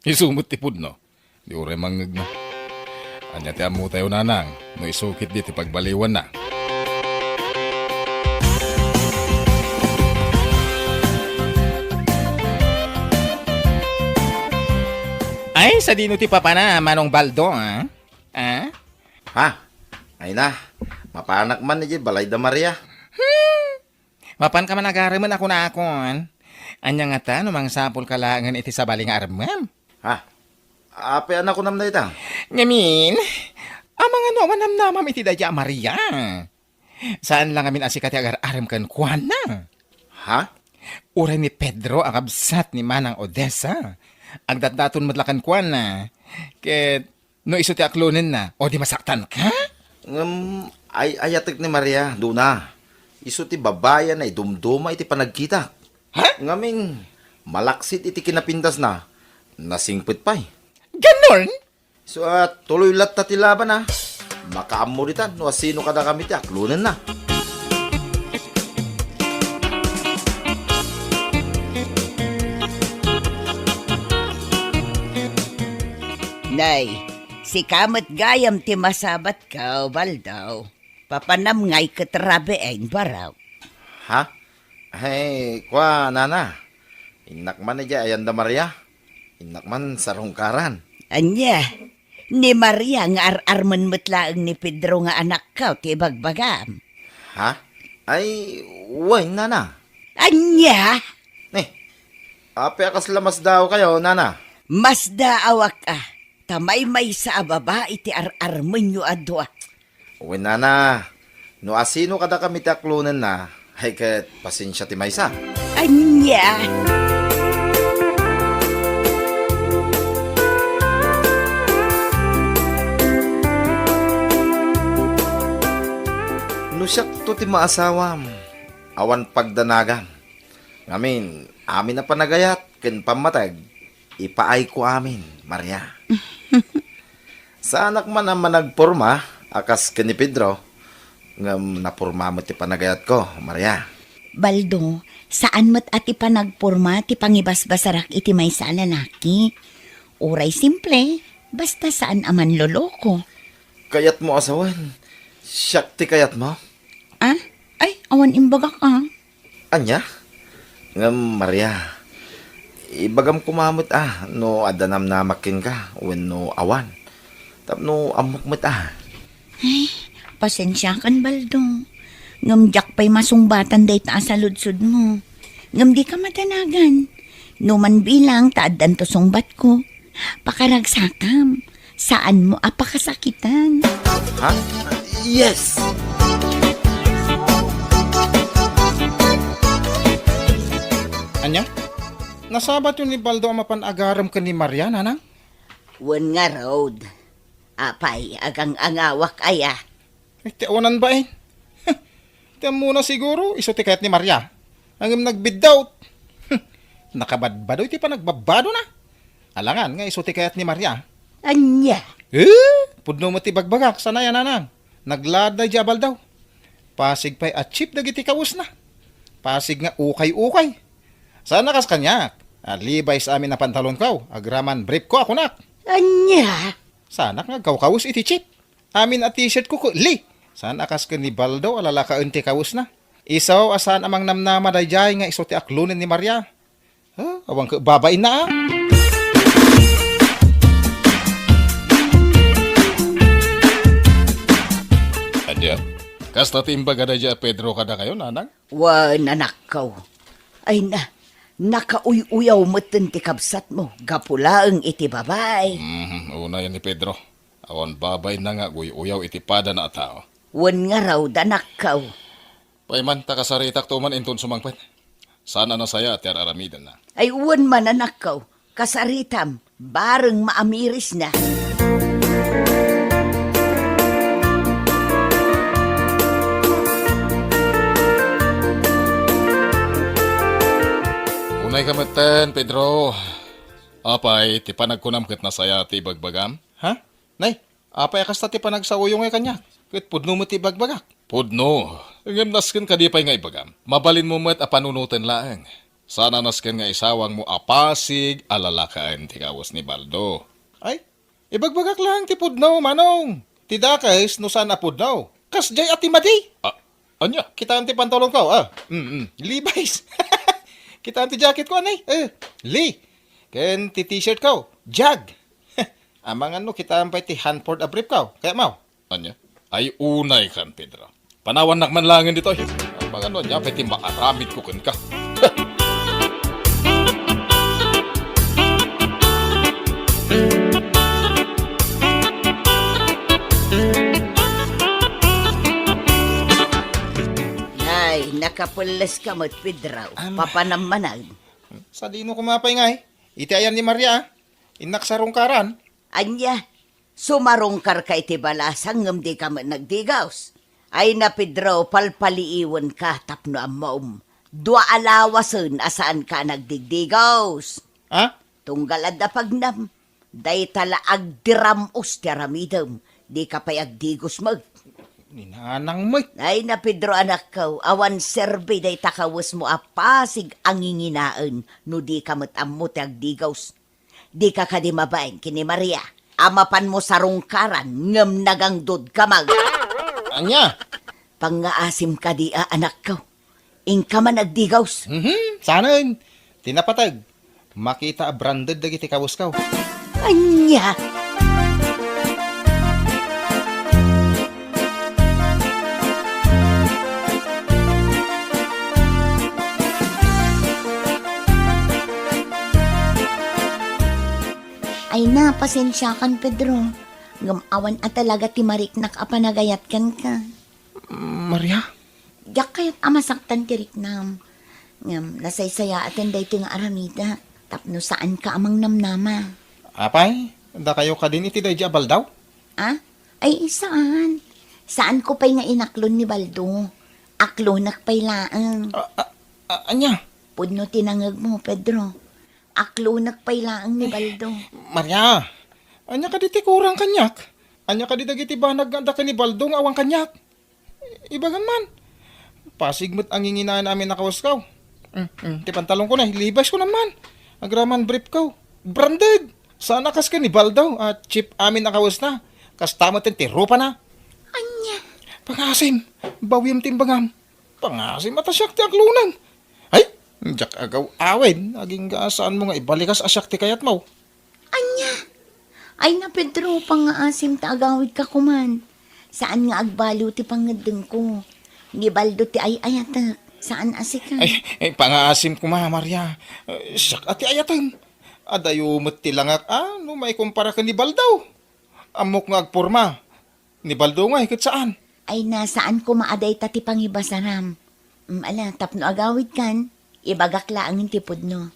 I: isumot tipod no. Di uray mangag na. Anya ti amu tayo nanang, no isukit di ti pagbaliwan na.
G: Ay, sa dino ti papa na, Manong Baldo, ha? Ha?
C: Ha? Ay na, mapanak man ni balay da Maria.
G: Mapan ka man agaraman ako na akon. Anya nga ta, numang sapol kalangan iti sa baling armam.
C: Ha? Ape anak ko nam na ita.
G: Ngamin, amang ano, manamnamam iti dadya Maria. Saan lang amin asikat agar-aram kan kuwan na?
C: Ha?
G: Uray ni Pedro ang absat ni Manang Odessa. Agdatdaton matlakan kuwan na. Ket, no iso ti aklonin na, o di masaktan ka?
C: Ay ayatek ni Maria, duna. Isu ti babayan ay dumduma iti panagkita.
G: Ha?
C: Ngamin, malaksit iti kinapintas na. Nasingpit pa'y.
G: Ganon?
C: So tuloy lat ta ti laban na. Makaamuritan, no sino kada kami ti aklunan na.
B: Nay, si kamat gayam ti masabat ka, Baldaw. Papanam ngay katrabein baraw.
C: Ha? Hey, kwa nana. Inak man na ayan da Maria. Inak man sarungkaran.
B: Anya, ni Maria nga ar-arman matlaang ni Pedro nga anak ka, ti bagbagam.
C: Ha? Ay, way nana.
B: Anya,
C: Ape akas lamas daw kayo, nana.
B: mas daawak tamay may sa ababa iti ar-arman yu adwa.
C: Uy, nana. No asino kada kami ti aklunan na. Ay kat pasensya ti maysa.
B: Anya,
C: No siyak to ti maasawam. Awan pagdanagan. Ngamin, amin na panagayat. Ken pamatag. Ipaay ko amin, Maria. Sa anak man ang managporma, akas ken ni Pedro, ngam napurma mo ti panagayat ko, Maria.
H: Baldo, saan mo't ati pa nagporma ti pangibasbasarak iti may sa lalaki? Uray simple, basta saan aman loloko.
C: Kayat mo asawan. Siyak ti kayat mo.
H: Ah? Ay, awan imbaga ka.
C: Anya? Ngam, Maria. Ibagam kumamot no adanam na makin ka, when no awan. Tapno amok mo
H: Ay, pasensya kan, Baldo. Ngamjak pa'y masungbatan day ta sa ludsud mo. Ngam di ka matanagan. Numan bilang taadan to sungbat ko. Pakaragsakam. Saan mo apakasakitan?
C: Ha? Yes!
G: Anya? Nasabat yun ni Baldo ang mapanagaram ka ni Maria, nanang?
B: wan nga road. Apay, agang angawak aya.
G: Ay, tiawanan ba eh? Tiyan muna siguro, iso ti kayat ni Maria. Ang nagbidawt. Nakabadbado, iti pa nagbabado na. Alangan nga, iso ti kayat ni Maria.
B: Anya,
G: Pudno mo ti bagbagak, sana yan nanang. Nagladay jabal daw. Pasig pa'y achieve dagiti kawus na. Pasig nga ukay-ukay. Sana kas kanyak, Libay sa amin na pantalon ko, agraman brief ko ako nak.
B: Anya?
G: Sana nga kawus iti chip. Amin at t-shirt ko li. Sana akas ka ni Baldo alala ka unti kawus na. Isaw asan amang namnama dayjay nga iso ti aklunin ni Maria. Awang ka babain na ah.
I: Adya, kasta timbaga dayja Pedro kada kayo, nanang?
B: Wan anak ko. Ay nakauy-uyaw mo ti kabsat mo. Gapulaang iti babay.
I: Una yan ni Pedro. Awan babay na nga, uyaw itipada na tao.
B: Wan nga raw danak ko.
I: Paiman, takasaritak tuman inton sumangpet. Sana na saya at aramidan na.
B: Ay wan man anak ko. Kasaritam. Bareng maamiris na.
I: Unay kamatan, Pedro. Apay, ti panagkunamket na saya ti bagbagam.
G: Ha? Nay, apay akas ti panagsauyong ay kanya. Ket pudno mo ti bagbagak.
I: Pudno, ngam nasken kadipay nga ibagam. Mabalin mo met apanunutan laeng. Sana nasken nga isawang mo apasig alalakaan ti kawas ni Baldo.
G: Ay, ibagbagak lang ti pudno, manong. Ti dakes no sana pudno. Kas jay ati madi.
I: Anya?
G: Kita ti pantalon ko, Levi's. Kita ti jacket ko, anay. Lee. Ken ti t-shirt ko, Jag. Amang ano, kita pa'y ti Hanford a brief ko. Kaya mau.
I: Anya? Ay unay kan, Pedro. Panawan nakman langin dito. Amang ano niya, pati maaramid ko kan ka.
B: Ay, nakapulas ka mo't Pedro. Papanamanan.
G: Sa dino kumapay nga Iti ayan ni Maria, inak sa rungkaran.
B: Anya, sumarungkar ka iti balasang ngam di ka man nagdigaws. Ay na Pedro, palpaliiwan ka tapno ang maum. Dua alawasan asaan ka nagdigdigaws.
G: Ha?
B: Tunggalad na pagnam. Day tala agdiramos ti aramidam. Di ka pa'y agdigos mag.
G: Ninanang mo.
B: Ay na Pedro anak ko, awan serbi day takawas mo apasig ang inginaan no di ka matammo ti agdigaws. Di ka kadimabain kini Maria. Amapan mo sa rungkaran ngam nagangdod ka mag.
G: Anya?
B: Pangaasim ka di anak ko. Ingka man agdigaws.
G: Sana tinapatag. Makita branded dagiti kawus kaw.
B: Anya!
H: Ay na, pasensya kan, Pedro. Ngamawan at talaga ti mariknak a panagayat kan ka.
G: Maria?
H: Yak kayat amasaktan ti riknam. Ngam, nasaysaya atin day ti nga aramida. Tapno saan ka amang namnama.
G: Apay, da kayo ka din iti dayja baldaw?
H: Ah? Ay, saan? Saan ko pa'y nga inaklon ni Baldo? Aklonak pa'y laang.
G: Anya?
H: Pudno tinangag mo, Pedro. Aklonak pa'y laang ni Baldo.
G: Maria, anya ka diti kurang kanyak. Anya ka diti dagiti banag da ka ni Baldo nga awang kanyak. Ibagan man. Pasigmat ang inginaan namin nakawas kaw. Ti pantalon ko na, libas ko naman. Agraman brief ko. Branded. Sana kas ka ni Baldo at chip amin nakawas na. Kas tama ti rupa na.
H: Anya?
G: Pangasim. Bawim timbangam. Pangasim at asyak ti aklunan. Ay, jak agaw awen. Aging gaasaan mo nga ibalikas asyak ti kayat mo.
H: Anya? Ay na, Pedro, pangaasim ta agawid ka kuman. Saan nga agbalo ti pangadeng ko? Ni Baldo ti ay ayatak. Saan asika?
G: Ay, pangaasim ko Maria. Siyak ati ayatan. Adayumot ti langak, no may kumpara ka ni Baldaw. Amok nga agporma. Ni Baldo nga, hikit saan?
H: Ay nasaan ko maaday tati pangibasaram. Ala, tapno agawid kan. Ibagak laang ti pudno.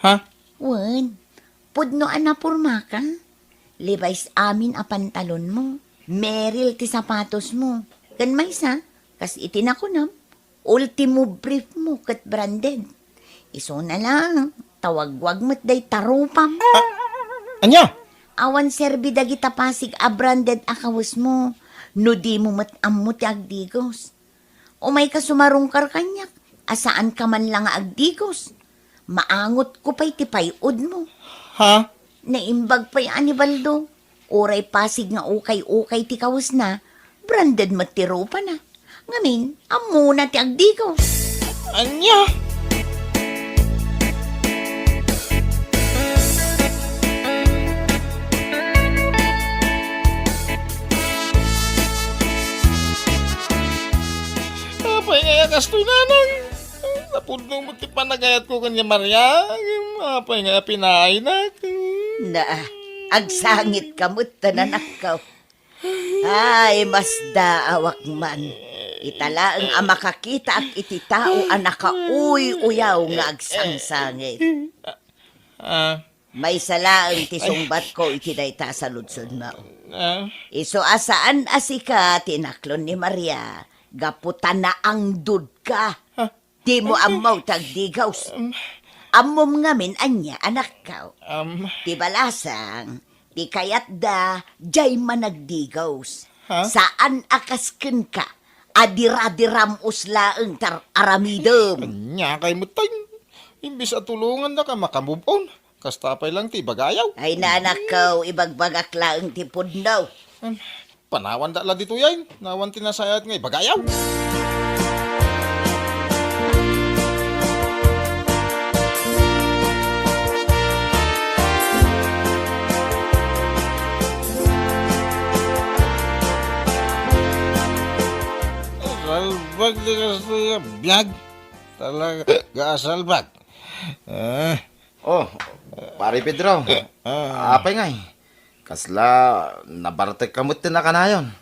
G: Ha?
H: Wan, pudno ana porma ka. Levi's amin a pantalon mo. Meril ti sapatos mo. Kan may sa, kas itinakunam. Ultimo brief mo kat branded. Iso na lang, tawagwag mo't day tarupam.
G: Anya?
H: Awan serbi dagita pasig a branded akawas mo. No di mo mat-ammo ti agdigos. O may kasumarungkar kanyak, asaan ka man lang agdigos. Maangot ko pa'y tipayod mo.
G: Ha?
H: Naimbag pa'y Anibaldo. Oray pasig nga ukay-ukay ti kawas na. Branded matiro pa na. Ngamin, amo na ti agdigaw.
G: Anya? Apay nga kastoy nanang. Napudong mo ti panagayat ko kanya Maria. Apay nga pinaay na.
H: Na, agsangit kamot tananak ka. Ay, mas daawak man. Itala ang makakita ak iti tao anak ka uyaw nga agsangsangit. May salaang tisungbat ko iti dayta sa ludsod mo. Iso asaan asika tinaklon ni Maria. Gaputan na ang dud ka. Di mo amaw tagdigaws. Amom ngamin anya anak ka. Di balasang, di kayat da, jay managdigaws. Saan akasken ka? Adira-diram uslaeng tar aramidem.
G: Anya kay mutay. Imbis at tulungan na ka makamubon. Kastapay lang ti bagayaw.
H: Ay nanak ko, ibagbagak laeng tipod daw.
G: Panawan da la dito yan. Nawan tinasayat nga bagayaw. Salbag di kasi biyag. Talaga gasalbag.
C: Oh, pare Pedro. Apay nga eh. Kasla, nabartek kamot na kanayon.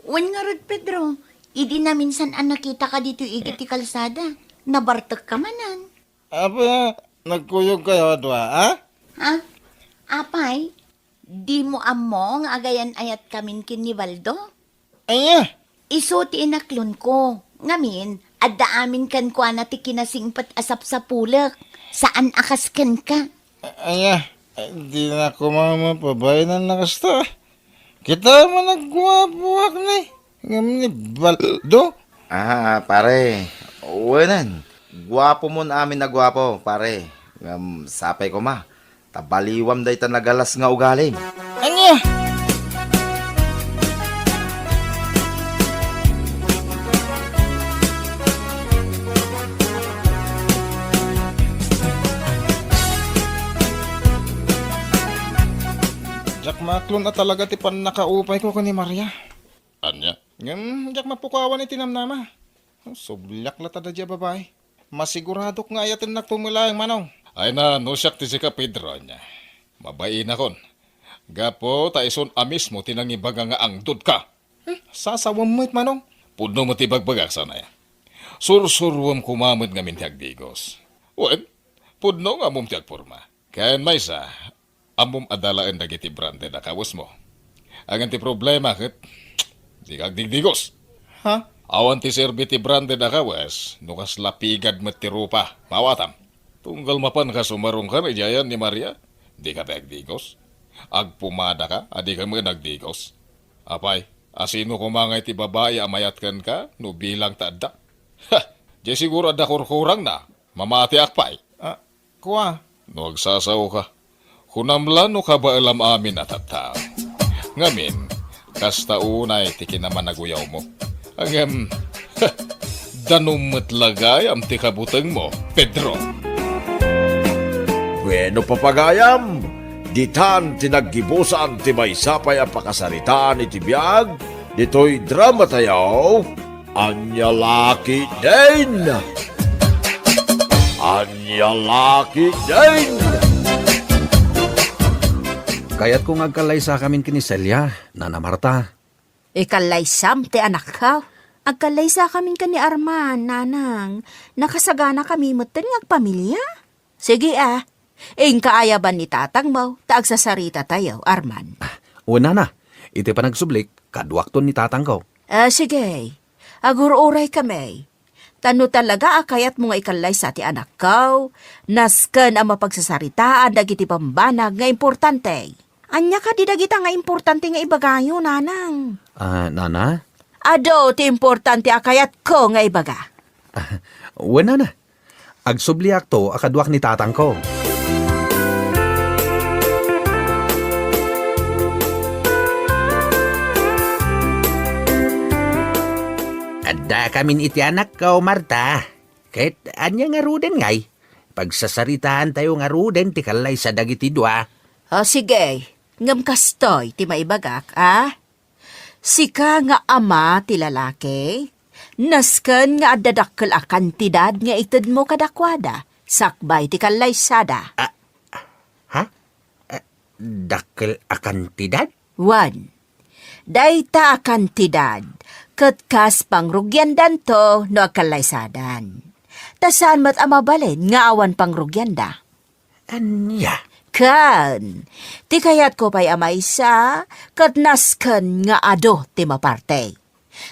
H: Wan nga rod, Pedro. Idi na minsan ang nakita ka dito igit ti kalsada. Nabartek ka manan.
G: Apa, nagkuyog kayo doa, ha?
H: Ha? Apay, di mo amo nga agayan ayat kamin kin ni Baldo?
G: Anya?
H: Iso ti inaklon ko. Ngamin, adda amin kan kwa na ti kinasingpat asap sa pulak. Saan akasken ka?
G: Anya, di na ako mamapabayanan na kasta. Kita mo nagwabuak na eh. Ngayon ni Baldo.
C: Pare. Uwanan. Gwapo mo na amin na gwapo, pare. Sapay ko ma. Tabaliwam day ta nagalas nga ugaling.
G: Anya? Jak maklon na talaga ti pan nakaupay ko ni Maria. Anya? Jak mapukawan iti namnama. Sublak la tada dya babae. Masiguradok nga ayatin nagtumula yung manong. Ay na, no siyak ti si ka Pedro niya. Mabain akon. Gapo, taison amis mo tinangibaga nga ang dud ka. Sasawam mo it manong. Pudno mo ti bagbagak sana ya. Sursurwam kumamad nga mintag digos. Uwed, pudno nga mong tiyag porma. Kaya may sa, amom adalaan dagiti brande na kawas mo. Ang ti problema ket, di kag digdigos. Ha? Awan ti serbi ti brande na kawas, nukas lapigad met ti rupa, mawatam. Tunggal mapan ka sumarong ka na jayan ni Maria, di ka tagdigos. Agpumada ka, adi ka mga nagdigos. Apay, asino kumangay ti babae amayatkan ka, no bilang taada. Ha, di siguro ada kurkurang na, mamati akpay. Kuha? No agsasaw ka. Kunamlan no ka ba alam amin at tao? Ngamin, kasta unay tiki naman naguyaw mo. Ang danumot lagay am tikabutang mo, Pedro.
F: Bueno papagayam, ditan tinaggibusan ti may sapay ang pakasaritaan iti biyag, dito'y drama tayaw, Anya Laki din! Anya Laki din!
A: Kaya't kung agkalay sa kamin kini Celia, Nana Marta.
J: Ikalaysam ti anak ka. Agkalaysa kami ka ni Arman, nanang. Nakasagana kami mo nga agpamilya. Sige ing kaayaban ni tatang mo, taagsasarita tayo, Arman.
A: Una na, iti pa nagsublik, kadwakton ni tatang ko.
J: Sige, agur-uray kami. Tano talaga akayat mo nga ikalay sa ti anak ko, nasken ang mapagsasaritaan dagiti pambanag nga importante. Anya ka di dagita nga importante nga ibagayo, nanang.
A: Nana?
J: Ado ti importante akayat ko nga ibaga.
A: Una na.
E: Agsubliak to akadwak ni tatang ko.
C: Adda kamin iti anak ko, Marta. Kahit anya nga ruden ngay. Pagsasaritaan tayo nga ruden, ti kalay sa dagiti dua.
J: O sige, ngam kastoy ti maibagak, ah? Sika nga ama ti lalaki, nasken nga adadakkel a kantidad nga ited mo kadakwada, sakbay ti kalaysada.
C: Dakkel a kantidad?
J: 1. Dayta a kantidad, ket kas pangrugyandan to no akalaysadan. Tasan mat amabalin nga awan pangrugyanda.
C: Anya?
J: Kan, ti kayat ko pa'y amaysa, kat nasken nga ado ti maparte.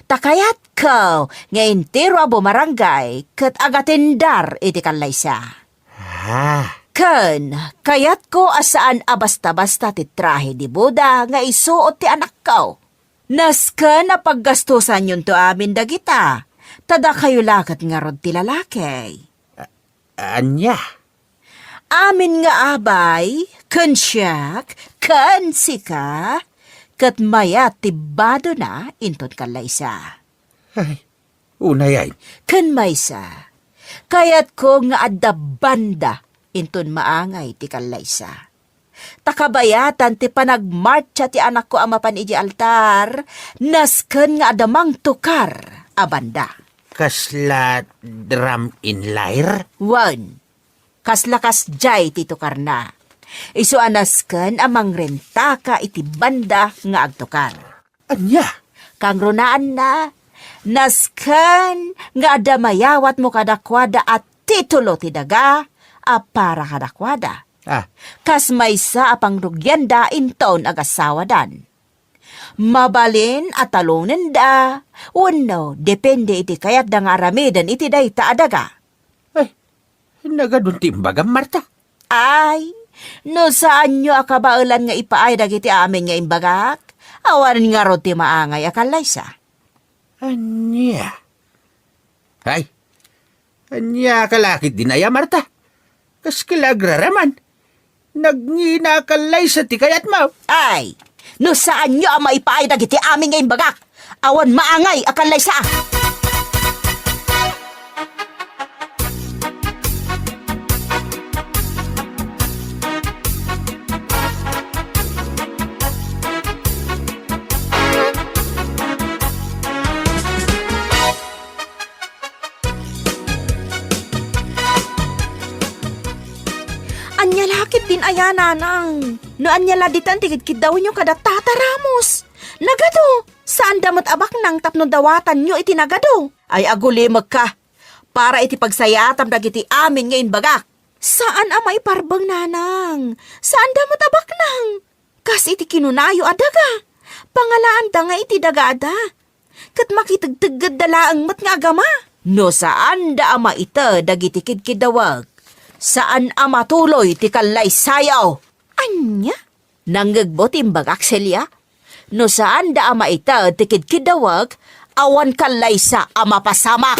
J: Takayat ko, nga intiro abo marangay, kat agatindar iti kalaysa. Kan, kayat ko asaan abasta-basta ti trahe di Buda, nga isuot ti anak ko. Nasken na paggastusan yun to amin dagita, tada kayo lakat nga rod ti lalaki.
C: Anya?
J: Amin nga abay, kan siyak, kan sika, kat maya tibado na inton kalaysa.
C: Ay, unay ay.
J: Kan maysa, kayat ko nga adda banda inton maangay ti kalaysa. Takabayatan ti panagmarcha ti anak ko amapan iji altar, nasken nga adamang tukar a banda.
C: Kasla drum in lyre?
J: 1. Kaslakas jay ti tukar na. Isu anasken amang renta ka iti banda nga agtukar.
C: Anya?
J: Kang runaan na, nasken nga adamayawat mo kadakwada at titulo ti daga, a para kadakwada. Kas maysa apang rugyanda inton agasawa dan. Mabalin at talunin da, uno, depende iti kayat da nga aramidan iti dayta adaga.
C: Nagadun timbagam, Marta.
J: Ay, no saan nyo akabaulan nga ipaay dagiti amin nga imbagak? Awan nga rod ti maangay akalaysa.
C: Anya? Ay, anya kalakit din aya, Marta. Kas kilagraraman. Nagnginakalay sa ti kayat mo.
J: Ay, no saan nyo ang maipaay dagiti amin nga imbagak? Awan maangay akalaysa. Anyalakit din aya nanang. No anyala ditan tigid daw nyo kada tataramos. Nagado, saan damat abak nang tapno dawatan nyo iti nagado? Ay agulimag ka, para iti pagsayatam dagiti amin nga inbagak. Saan amay parbang nanang? Saan damat abak nang? Kas iti kinunayo adaga. Pangalaan da nga iti dagada. Kat makitagtagad dalaang mat nga agama. No saan da ama ita dagiti kidkidawag. Saan ama tuloy ti kalay sayaw? Anya? Nanggagbot imbagak selya? No saan da ama ita ti kidkidawag, awan kalay sa ama pasamak.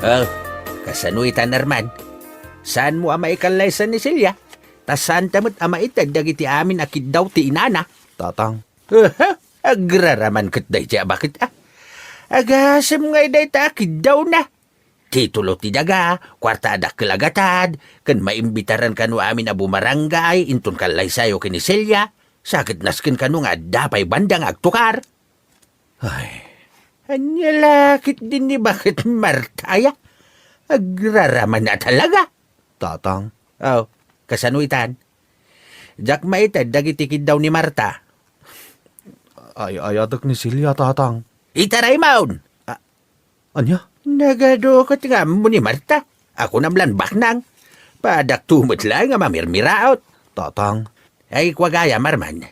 C: Oh, kasanuy tanarman. Saan mo ama ikalay sa ni Silya? Tasan tamot ama itag dagiti amin akid daw ti inana.
E: Tatang.
C: Agraraman kat day siya bakit agasam nga day ta akid daw na. Titulo ti daga, kwarta adak kalagatad, kan maimbitaran kanu amin abu marangay, intun kalay sayo kini Silya, sakit naskin kanu nga dapay bandang agtukar. Ay, anyalakit din ni bakit Martaya? Agraraman na talaga.
E: Tatang.
C: Oh, kasanuitan. Jak maitad dagitikid daw ni Marta.
E: Ay adak ni Silya, tatang.
C: Itaray maun.
E: Anya?
C: Nagadukot nga mo ni Marta. Ako namlan baknang. Padak tumot lang nga mamirmiraot.
E: Tatang.
C: Ay kwagaya marman.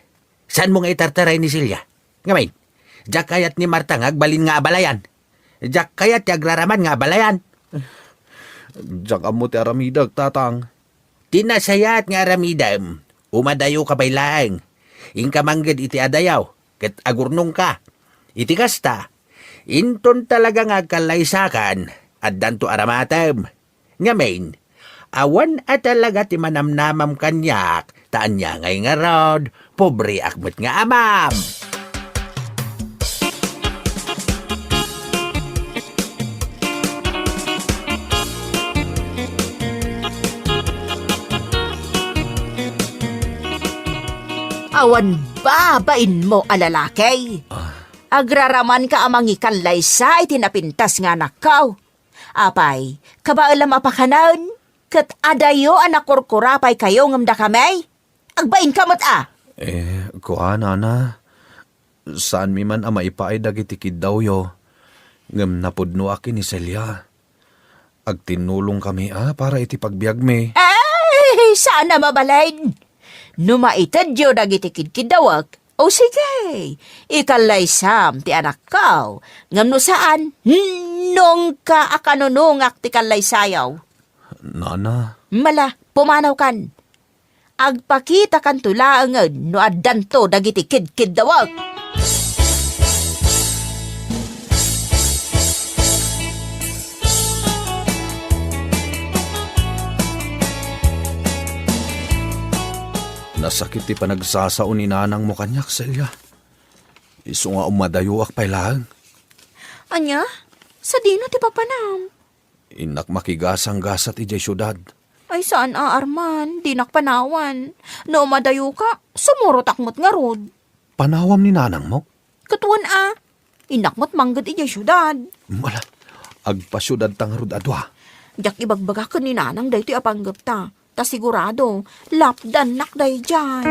C: Saan mo nga itartaray ni Silya? Ngamin, jak kayat ni Marta nga agbalin nga abalayan. Jak kayat ti agraraman nga abalayan.
E: Jak amo ti aramidag, tatang.
C: Tinasayat nga aramidam, umadayo ka baylaang. Ingka manggad iti adayaw, ket agurnong ka. Iti kasta, inton talaga nga kalaysakan, at danto aramatam. Ngamin, awan at talaga ti manamnamam kanyak, taan niya ngay nga rod, pobre akmet nga amam.
J: Awan babain mo alalakay. Agraraman ka amang ikanlay sa itinapintas nga nakaw. Apay, kabaalam apakanan, kat adayo anak kurkurapay kayo ngamda kamay. Agbain kamot
E: Kuana na. Saan mi man ama ipaay dagiti kiddaw yo. Ngam napudno akin ni Celia. Agtinulong kami para iti pagbiag me.
J: Ay, sana mabalain. Numaitad yo dagiti kidkidawag. O sige, ikalay sam ti anak kaw. Ngam no saan, nung ka akanunungak ti kalay sayaw.
E: Nana,
J: Mala, pumanaw kan. Agpakita kan tulaangan no addanto dagiti kidkidawag.
E: nasakit ti panagsasaon ni nanang mo kanyak, Celia. Isu nga umadayo ak pailang.
J: Anya, sa dino ti papanam.
E: Inak makigasang gasat ijay syudad.
J: Ay saan Arman, di nakpanawan. No madayo ka, sumurot akmot nga rod.
E: Panawam ni nanang mo?
J: Katuan inakmot manggad ijay syudad.
E: Mala, agpasyudad tang rod adwa.
J: Jak ibagbaga ka ni nanang dahi ti apanggap ta. Ta sigurado, lapdan nak dahi dyan.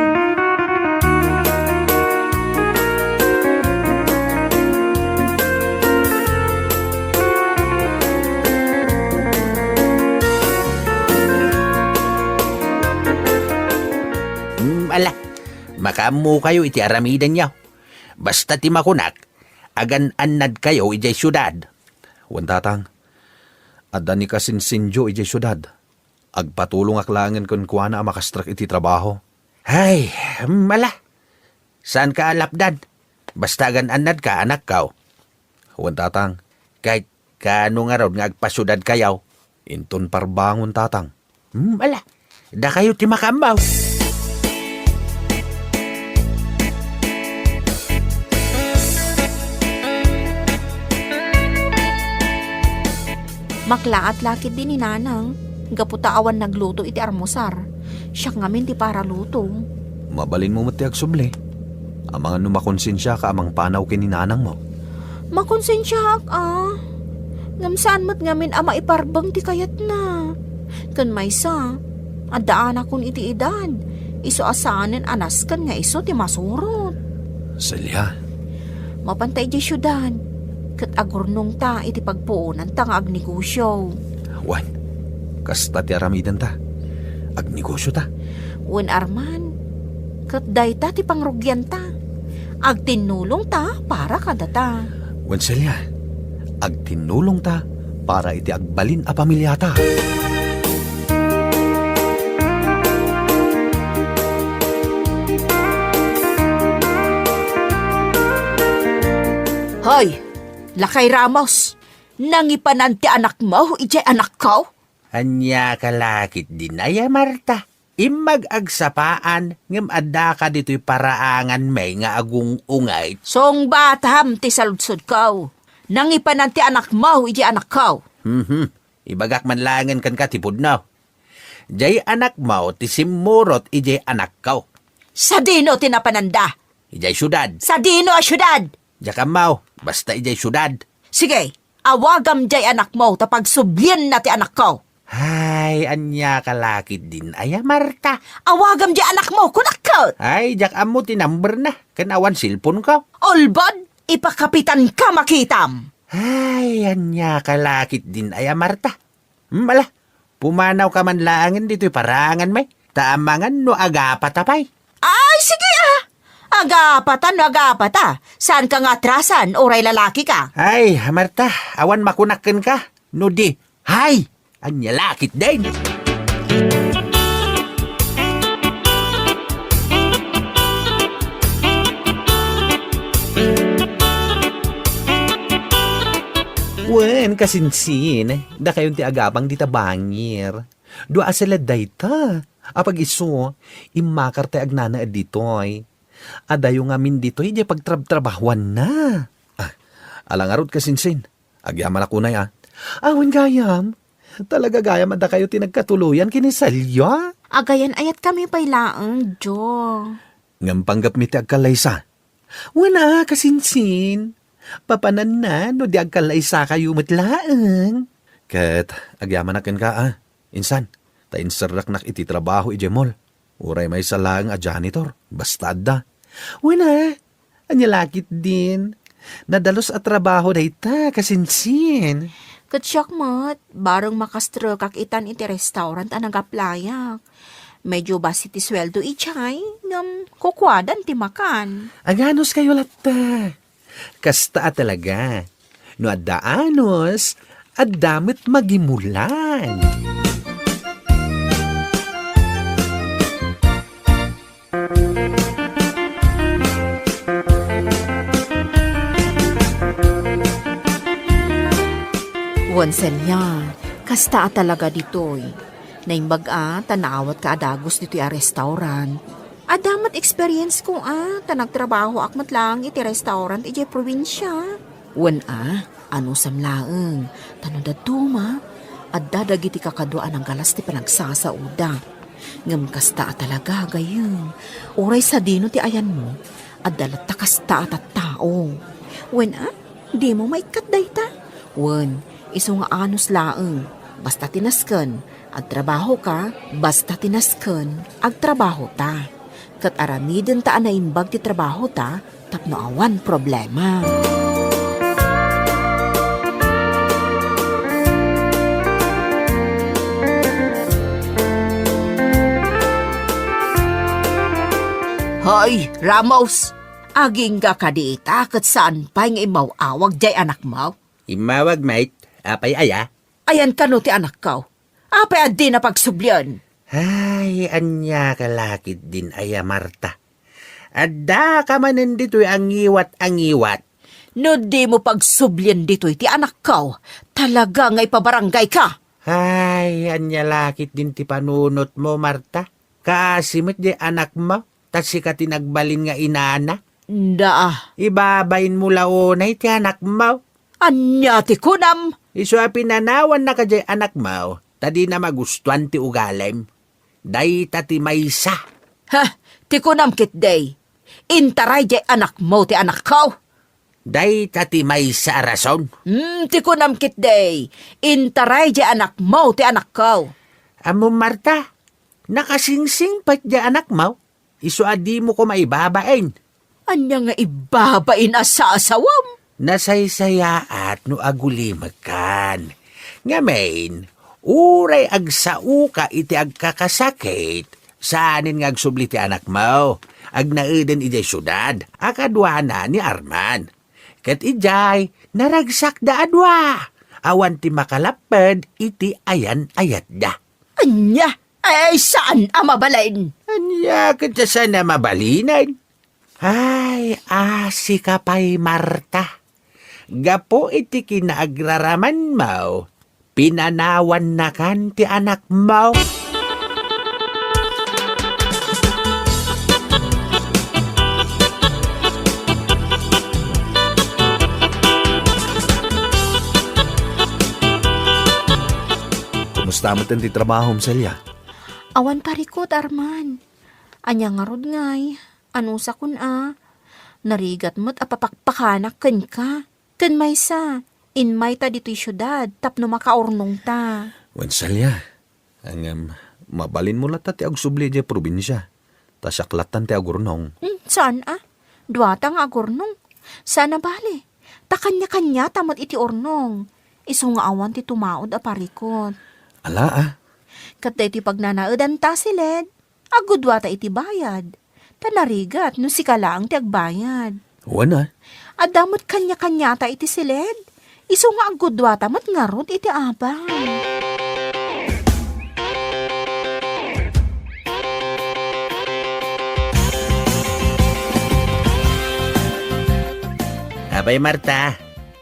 C: Ala, makamu kayo iti aramidan niya. Basta ti makunak, agan-anad kayo ijay syudad.
E: Wantatang, adda ni kasinsinjo ijay syudad. Agpatulong aklangan kun kuana makastrak iti trabaho.
C: Ay, mala. Saan ka alapdad? Basta agan-anad ka, anak kaw.
E: Wantatang,
C: Kahit kano nga raw nga agpasyudad kayaw.
E: inton parbangon tatang.
C: Mala, da kayo ti makamaw.
J: Maklaat-lakit din ni nanang. Gaputa awan nagluto iti armosar. Siya ngamin ti para luto.
E: Mabalin mo mati agsubli. Amang ano makonsensya ka amang panaw kini nanang mo.
J: Makonsensya Ngamsaan mat ngamin ama iparbang ti kayat na. Kan maysa, adaan akon iti edad. Iso asanen anas kan nga iso ti masurot.
E: Celia,
J: Mapantay di syudad. Kat agurnong ta iti pagpuunan ta nga agnegosyo.
E: Wan, kasta ti aramidan ta. Agnegosyo ta.
J: Wen Arman, kat day ta ti pangrugyan ta. Agtinulong ta para kada ta.
E: Wan Celia, agtinulong ta para iti agbalin a pamilya ta.
J: Hoy, Lakay Ramos, nangipanan ti anak mo, ijay anak ko?
C: Anya kalakit din ay Marta. Imag agsapaan, ngem adda ka dito'y paraangan may nga agung ungay.
J: Song batam ti saludsod ko. Nangipanan ti anak mo, ijay anak ko.
C: Ibagak man langan kan katipod na. Jay anak mo, ti simurot ijay anak ko.
J: Sa dino tinapananda.
C: Ijay syudad.
J: Sa dino a syudad.
C: Jakam mo, basta ijay syudad.
J: Sige, awagam jay anak mo tapag sublyan na ti anak ko.
C: Ay, anya kalakit din ay Marta.
J: Awagam jay anak mo, kunakot.
C: Ay, jakam mo tinumber na. Kanawan silpon ko.
J: Olbod, ipakapitan ka makitam.
C: Ay, anya kalakit din ay Marta. Mala, pumanaw ka man laangin dito'y parangan may. Taamangan no agapatapay.
J: Ay, sige agapata. Saan ka nga atrasan, oray lalaki ka?
C: Ay, Marta, awan makunakan ka. No di, hay, anya lakit din.
E: Wen, kasinsin, da kayon ti agapang di tabangir. Dua sila dayta. Apag iso, imakar ti agnana ditoy. Adayo ngamin ditoy, di pagtrab-trabahuan na. Alangarod kasinsin. Agyaman ako na ya. Awan gayam. Talaga gayam ada kayo tinagkatuluyan kinisalya.
J: Agayan ayat kami pailaang, Jo.
E: Ngampanggap mi ti agkalaysa. Wala kasinsin. Papanan na no di agkalaysa kayo matlaang. Ket agyaman akin ka Insan, ta inserrak nak iti trabaho iti mall. Uray may salang a janitor. Basta da. Wala. Anyalakit din. Nadalos at trabaho dayta kasinsin.
J: Katsyak mat, barang makastro kak itan iti restaurant anang kaplayak. Medyo basi ti sweldo ichay, ngam kukwadan ti makan.
E: Aganos kayo lata. Kasta talaga. No adaanos, adamit magimulan.
J: Wanselya, kasta talaga ditoy. Naimbaga, tanawat ka adagos dito'y restaurant. Adamat experience ko tanagtrabaho akmat lang iti restaurant iti probinsya. Wan ano samlaeng, tano da duma, at dadagiti kakadwaan ng galas ti panagsasauda. Ngam kasta talaga gayeng, uray sa dino ti ayan mo, at dalat takasta at tao. Wan di mo maikat dayta. Wan, iso nga anos laeng, basta tinasken, agtrabaho ka, basta tinasken, agtrabaho ta. Kat aramiden ta na imbag ti trabaho ta, tapno awan problema. Hoy, Ramos! Aging ka kadita kat saan pa nga imawawag jay anak mo?
C: Imawag, mate. Apay aya.
J: Ayan ka no ti anak ko. Apay adi na pagsublyan.
C: Ay, anya kalakit din aya, Marta. Adda ka manen dito'y angiwat.
J: No di mo pagsublyan dito ti anak ko, talaga nga ipabarangay ka.
C: Ay, anya lakit din ti panunot mo, Marta. Kaasimot di anak mo, tas si ka tinagbalin nga inana.
J: Da,
C: Ibabain mo laonay ti anak mo.
J: anya ti kunam.
C: Iso pinanawan na ka di anak mo, tadi na magustuhan ti ugalem. Day tati maysa.
J: Ha, ti kunam kit day. Intaray jay anak mo ti anak ko.
C: Day tati maysa rason.
J: Ti kunam kit day. Intaray jay anak mo ti anak ko.
C: Amo Marta, nakasingsing pat di anak mo. Iso adi mo ko maibabain.
J: Anya nga ibabain sa asawam.
C: Nasaysaya at no agulimagkan. Ngamen, uray agsauka iti agkakasakit. Saanin nga agsubli ti anak mo? Agnaiden iti syudad, akadwana ni Arman. Ket ijay, naragsak da adwa. Awan ti makalapad iti ayan-ayat da.
J: Anya, ay saan amabalain?
C: Anya, kata sana mabalinan. Ay, asi ka pa'y Marta. Gapo iti kinaagraraman mo, pinanawan na kan ti anak mo.
E: Kumusta mo ti trabaho mo, Celia?
J: Awan parikot, Arman. Anya nga rod ngay. Ano sa kun Narigat mo't apapakpakanak ken ka. Ken maysa. Inmay ta dito'y syudad. Tapno makaurnong ta.
E: Wan, Celia. Ang mabalin mo lata ti agsubli di probinsya. Tasyaklatan ti agurnong.
J: Saan Duwata nga agurnong. Sana bali. Ta kanya-kanya tamot iti ornong. Iso nga awan ti tumaod a parikot.
E: Ala
J: Katay ti pagnanaadan ta siled. Agudwa ta iti bayad. Tanarigat no si kalaang ti agbayad.
E: Wana.
J: Adamot kanya-kanya ta iti siled. Iso nga agudwa ta mat ngarod iti abang.
C: Abay Marta,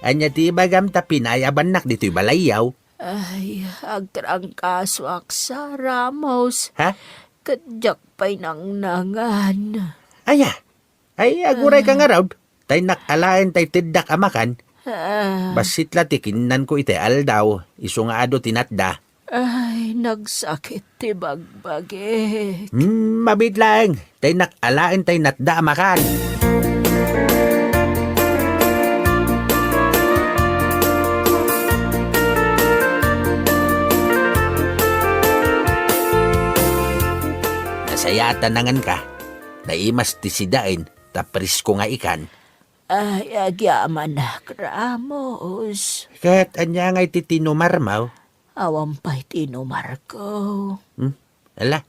C: Anya ti bagam ta pinayaban nak dito'y balayaw.
J: Ay, agtrangkaso aksa, Ramos.
C: Ha?
J: Kadyak pa'y nang nangan.
C: Aya, ay aguray ka nga raw. Tay nakalain tay tiddak amakan. Basit la tikinan ko ite aldaw. Iso nga ado tinatda.
J: Ay, nagsakit ti bagbagi.
C: Mabit lang. Tay nakalain tay natda amakan. Nasayatan nangan ka. Naimas ti sidain. Tapris ko nga ikan.
J: Ay, agyaman na, Ramos.
C: Kat anya nga iti tinumarmaw.
J: Awang pa'y tinumar ko.
C: Ala,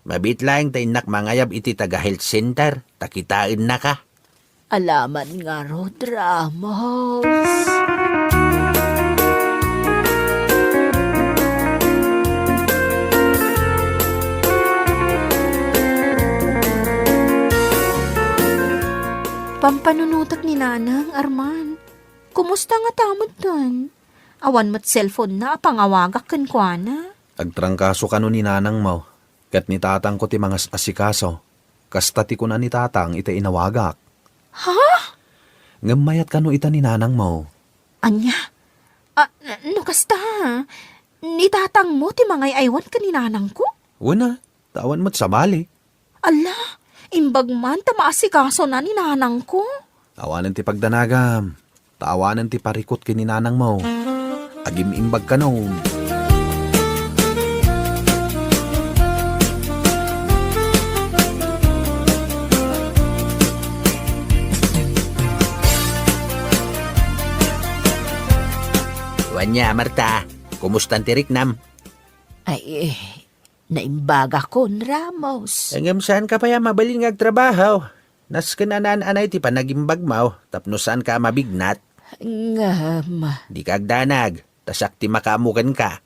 C: mabit lang tayo nakmangayab iti taga-health center. Takitain na ka.
J: Alaman nga Rod, Ramos. Pampanunutak ni Nanang, Arman. Kumusta nga tamad tan? Awan mo't cellphone na, pangawagak kan kwa na.
E: Agtrangkaso ka no ni Nanang mo. Kat ni tatang ko ti mga asikaso. Kasta ti ko na ni tatang ita inawagak.
J: Ha?
E: Ngamayat ka no ita ni Nanang mo.
J: Anya? No kasta? Ni tatang mo ti mga aywan ka ni Nanang ko?
E: Wala, tawan mo't sabali.
J: Ala, imbag man ta maasikaso na ni Nanang ko.
E: Tawanan ti pagdanagam. Tawanan ti parikot kini Nanang mo. Agim imbag ka no.
C: Wanya, Marta. Kumusta ti Riknam?
J: Ay, naimbaga ko, Ramos.
C: Hanggang saan ka pa ya mabaling agtrabaho? Nas kananan-anay ti panagimbag mo. Tapno saan ka mabignat?
J: Ngam.
C: Di ka agdanag. Tasak ti makamukan ka.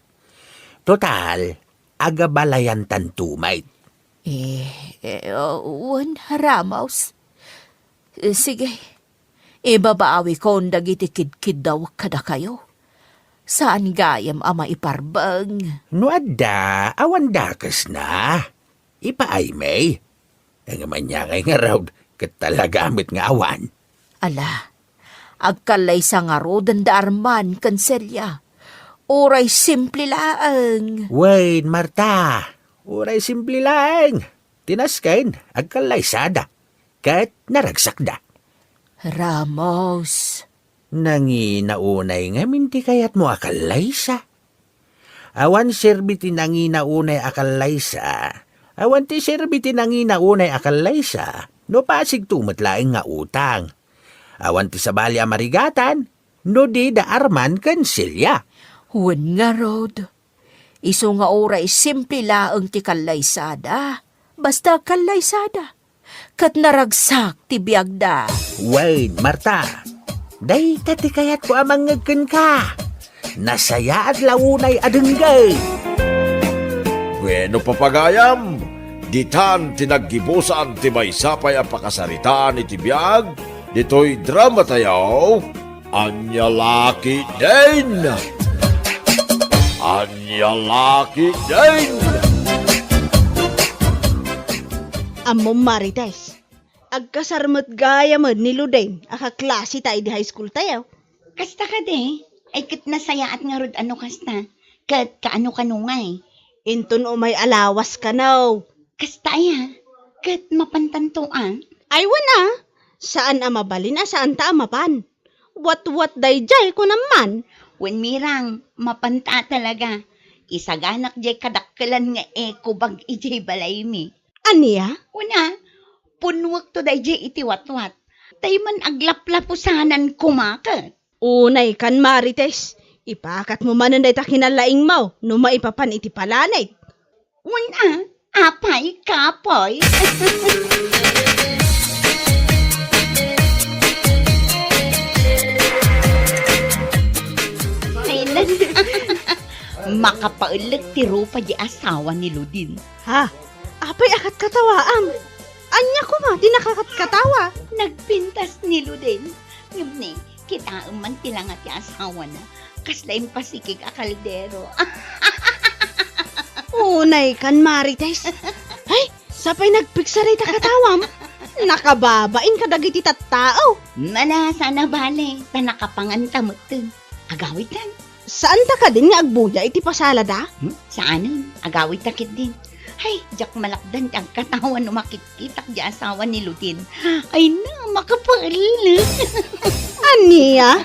C: Total, agabalayan tantumay.
J: Ramos. Sige. Ibabaawi ko ang dagiti kid daw kada kayo. Saan gayam ama iparbang?
C: No adda, awan dakas na. Ipaay may. Ang manya nga raw, katalagamit nga awan.
J: Ala, agkalay sa nga rodan da arman kanselya. Oray simple laang.
C: Wait, Marta. Uray simple lang. Tinaskain, agkalaysada. Kat naragsak da.
J: Ramos.
C: Nanginaunay nga minti kayat mo akalaysa. Awan serbiti nanginaunay akalaysa. Awan ti serbiti nanginaunay akalaysa. No pasig tumatlaing nga utang. Awan ti sabali amarigatan. No di da arman kansilya.
J: Huwag nga, Rod. Iso nga oray simple laang ti kalaysada. Basta kalaysada. Kat naragsak ti biyagda.
C: Wait, Marta. Day kati kayat ko amang ngagkan ka. Nasaya at launay adenggay.
F: Bueno papagayam, ditan tinaggibusan ti maysapay ang pakasaritaan iti biyag, dito'y drama tayaw, Anya Laki din! Anya Laki din!
D: Amo Marites. Agkasarmat gaya mo ni Ludain. Akaklase tayo di high school tayo.
H: Kasta ka de. Ay kat nasaya at nga rod ano kasta. Kat kaano kanungay.
D: Inton umay alawas ka now.
H: Kasta ya. Kat mapantantoan.
D: Ay wana. Saan amabalin saan ta amapan? What dayjay ko naman.
H: Wen mirang, mapanta talaga. Isaganak jay kadakkelan nga kubag ijay balay mi.
D: Aniya?
H: Una, punwak to day jay iti watwat. Tayman aglaplapusanan kumakat.
D: Unay kan Marites. Ipakat mo manan day ta kinalaing mo. No maipapan iti palanay.
H: Una, apay kapoy. Makapaulag ti Rupa di asawa ni Ludin.
D: Ha? Apay akat katawaam. Anya ko ma, di nakakatkatawa.
H: Nagpintas ni Ludin. Ngam ni, Kita man tila nga ti asawa na. Kaslaim pasikig a kaldero.
D: Unay kan, Marites. Ay, sapay nagpiksarita katawam. Nakababain ka dagiti tattao.
H: Nala, sana bale. Tanakapangantamutun. Agawitan.
D: Saan ta ka din nga agbuya iti pasalada?
H: Saanan? Agawit takit din. Ay, jak malakdan ang katawan no makikita di asawa ni Lutin. Ay na, makapal.
D: Aniya?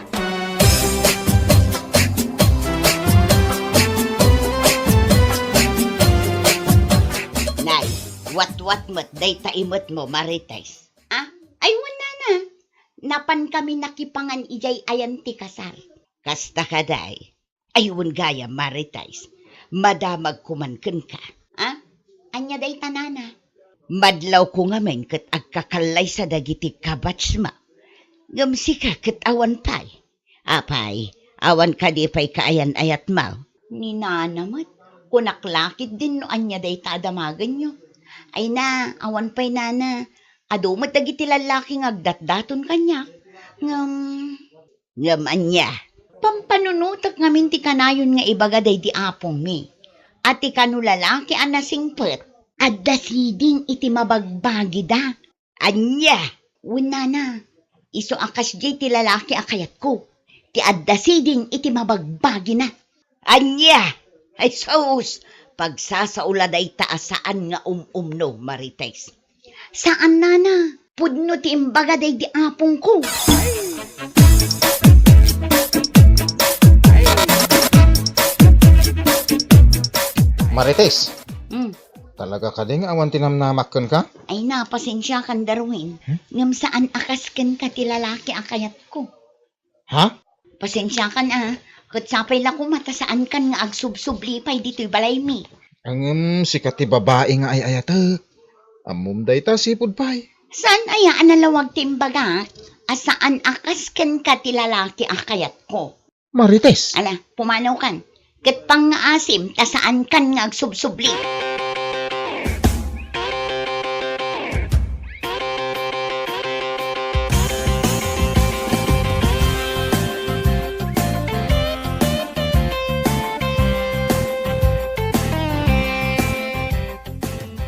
H: Nay, wat-wat mo't day taimot mo, Marites. Ah, ay wala na. Napan kami nakipangan ijay ayan ti kasar. Kasta ka day. Ayun gaya, Marites. Madamag kumanken ka. Ah, anya day tanana. Madlaw ko nga men kat agkakalay sa dagiti kabats ma. Gamsi ka kat awan pay. Apay, awan ka di pay kaayan ayat mau. Ni nanamat. Kunaklakit din no anya day tadamagan nyo. Ay na, awan pa'y nana. Ado matagiti lalaki agdat-daton kanya. Ngam anya. Pampanunutak ngamin ti kanayon nga ibagaday di apong mi. At ti kanu lalaki anasingpet. Adda siding iti mabagbagi da. Anya, wala na. Iso akas jay ti lalaki akayat ko. Ti adda siding iti mabagbagi na. Anya! Ay sus, pagsasauladay taasaan nga umno, Marites. Saan nana? Pudno ti imbagaday di apong ko.
G: Marites,
H: Hmm.
G: talaga ka ding awan tinamnamakan ka?
H: Ay na, pasensya kan Darwin. Ngam saan akasken ka ti lalaki akayat ko.
G: Ha?
H: Pasensya kan kat sapay lang ko mata saan kan nga agsubsublipay dito'y balay mi.
G: Ang sikat ti babae nga ay ayatek. Amom day ta sipod pay.
H: Saan aya analawag ti imbaga? Asaan akasken ka ti lalaki akayat ko.
G: Marites,
H: Ala, pumanaw kan. Kat pang nga asim, ta saan kan nga agsubsubli.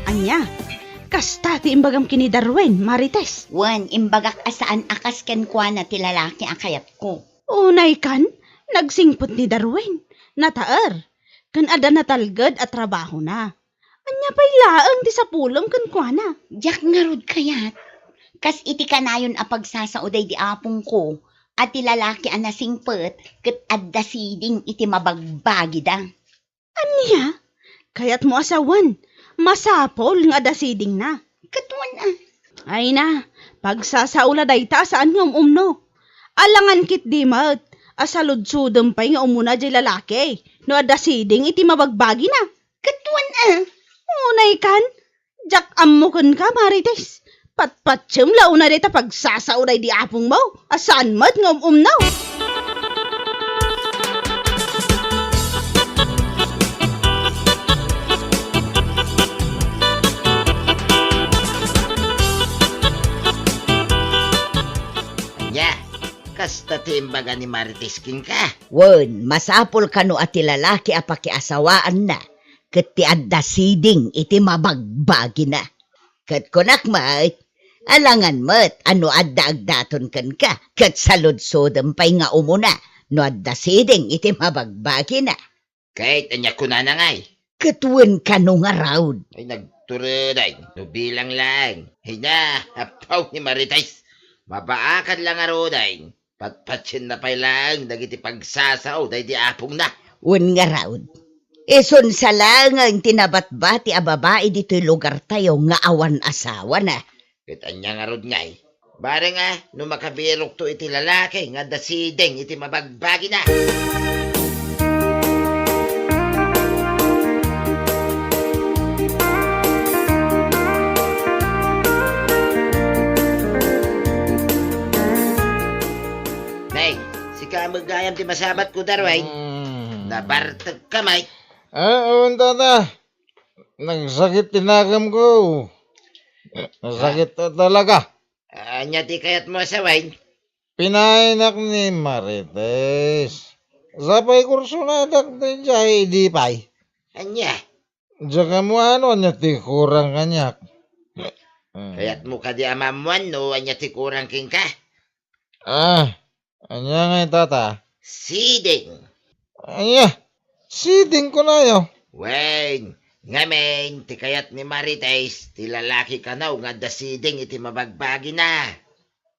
D: Anya? Kasta ti imbagam kini Darwin, Marites.
H: Wan, imbagak asaan akasken kwa na ti lalaki akayat ko.
D: Unay kan, nagsingpot ni Darwin. Nataer. Kan ada natalged at trabaho na. Anya pa'y laang ti sapulong kan kwa na.
H: Jak nga rod kayat. Kas iti kanayon a pagsasauday di apong ko, at ti lalaki anasingpet, kat adda siding iti mabagbagi da.
D: Anya? Kayat mo asawan. Masapol nga dasiding na.
H: Katuan
D: Ay na, pagsasaula day ta saan nga umno. Alangan kit di mat. Asaludsudom pa'y nga umuna di lalaki. No dasiding iti mabagbagi na.
H: Katuan
D: Unay kan, jak amukan ka, Marites. Patpatsyung launa dita pagsasauday di apong mo. Asaan mat nga umnaw.
C: Anya, kasta ti imbaga ni Marites kin ka.
H: Wan, masapol kano at ti lalaki a pakiasawaan na, kat ti adda siding iti mabagbagi na. Kat kunak mat, alangan mat, ano adda agdaton kan ka, kat saludsodem pa'y nga umuna, no adda siding iti mabagbagi na.
C: Kahit anya ko na ngay.
H: Katuan kano nga raud.
C: Ay nagturuday, no bilang lang. Ay na, hapaw ni Marites. Mabaakad lang aroday. Patpatsin na pa'y lang, dagiti pagsasaw, day di apong na.
H: Wan nga raud. Ison sa lang ang tinabatbati a babae dito'y lugar tayo nga awan asawa na.
C: Kahit anya nga rod ngay. Bare nga, no makabirok to iti lalaki, nga dasideng iti mabagbagi na. Nay, si kamagayam ti masabat ko darway. Nabartag kamay.
K: Awan tata. Nagsakit tinagam ko. Nasakit talaga.
C: Anya ti kayat mo asaway.
K: Pinainak ni Marites. Sapay kurso na daktin jay di pay.
C: Anya,
K: Diyan mo ano niya ti kurang kanyak.
C: kaya't mo ka di amamuan no, anya ti kurang king ka.
K: Anya nga tata.
C: Siding.
K: Anya, siding ko na yo.
C: Wen, ngamen, ti kayat ni Marites, ti lalaki ka na, nga da siding iti mabagbagi na.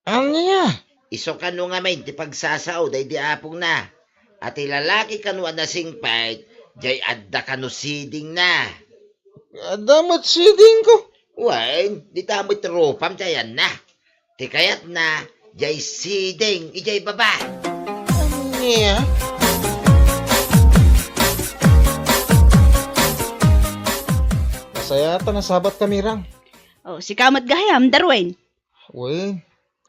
K: Anya?
C: Iso ka no ngamen, ti pagsasao, day di apong na. At ti lalaki ka no anasing pait, jay adda ka no siding na.
K: Damat siding ko.
C: Wen, di tamot ropam jayan na. Ti kayat na, jay siding, ijay baba.
K: Anya? Masaya ta nasabat kami rang.
D: Oh, si kamat gahayam, Darwin.
K: Uy,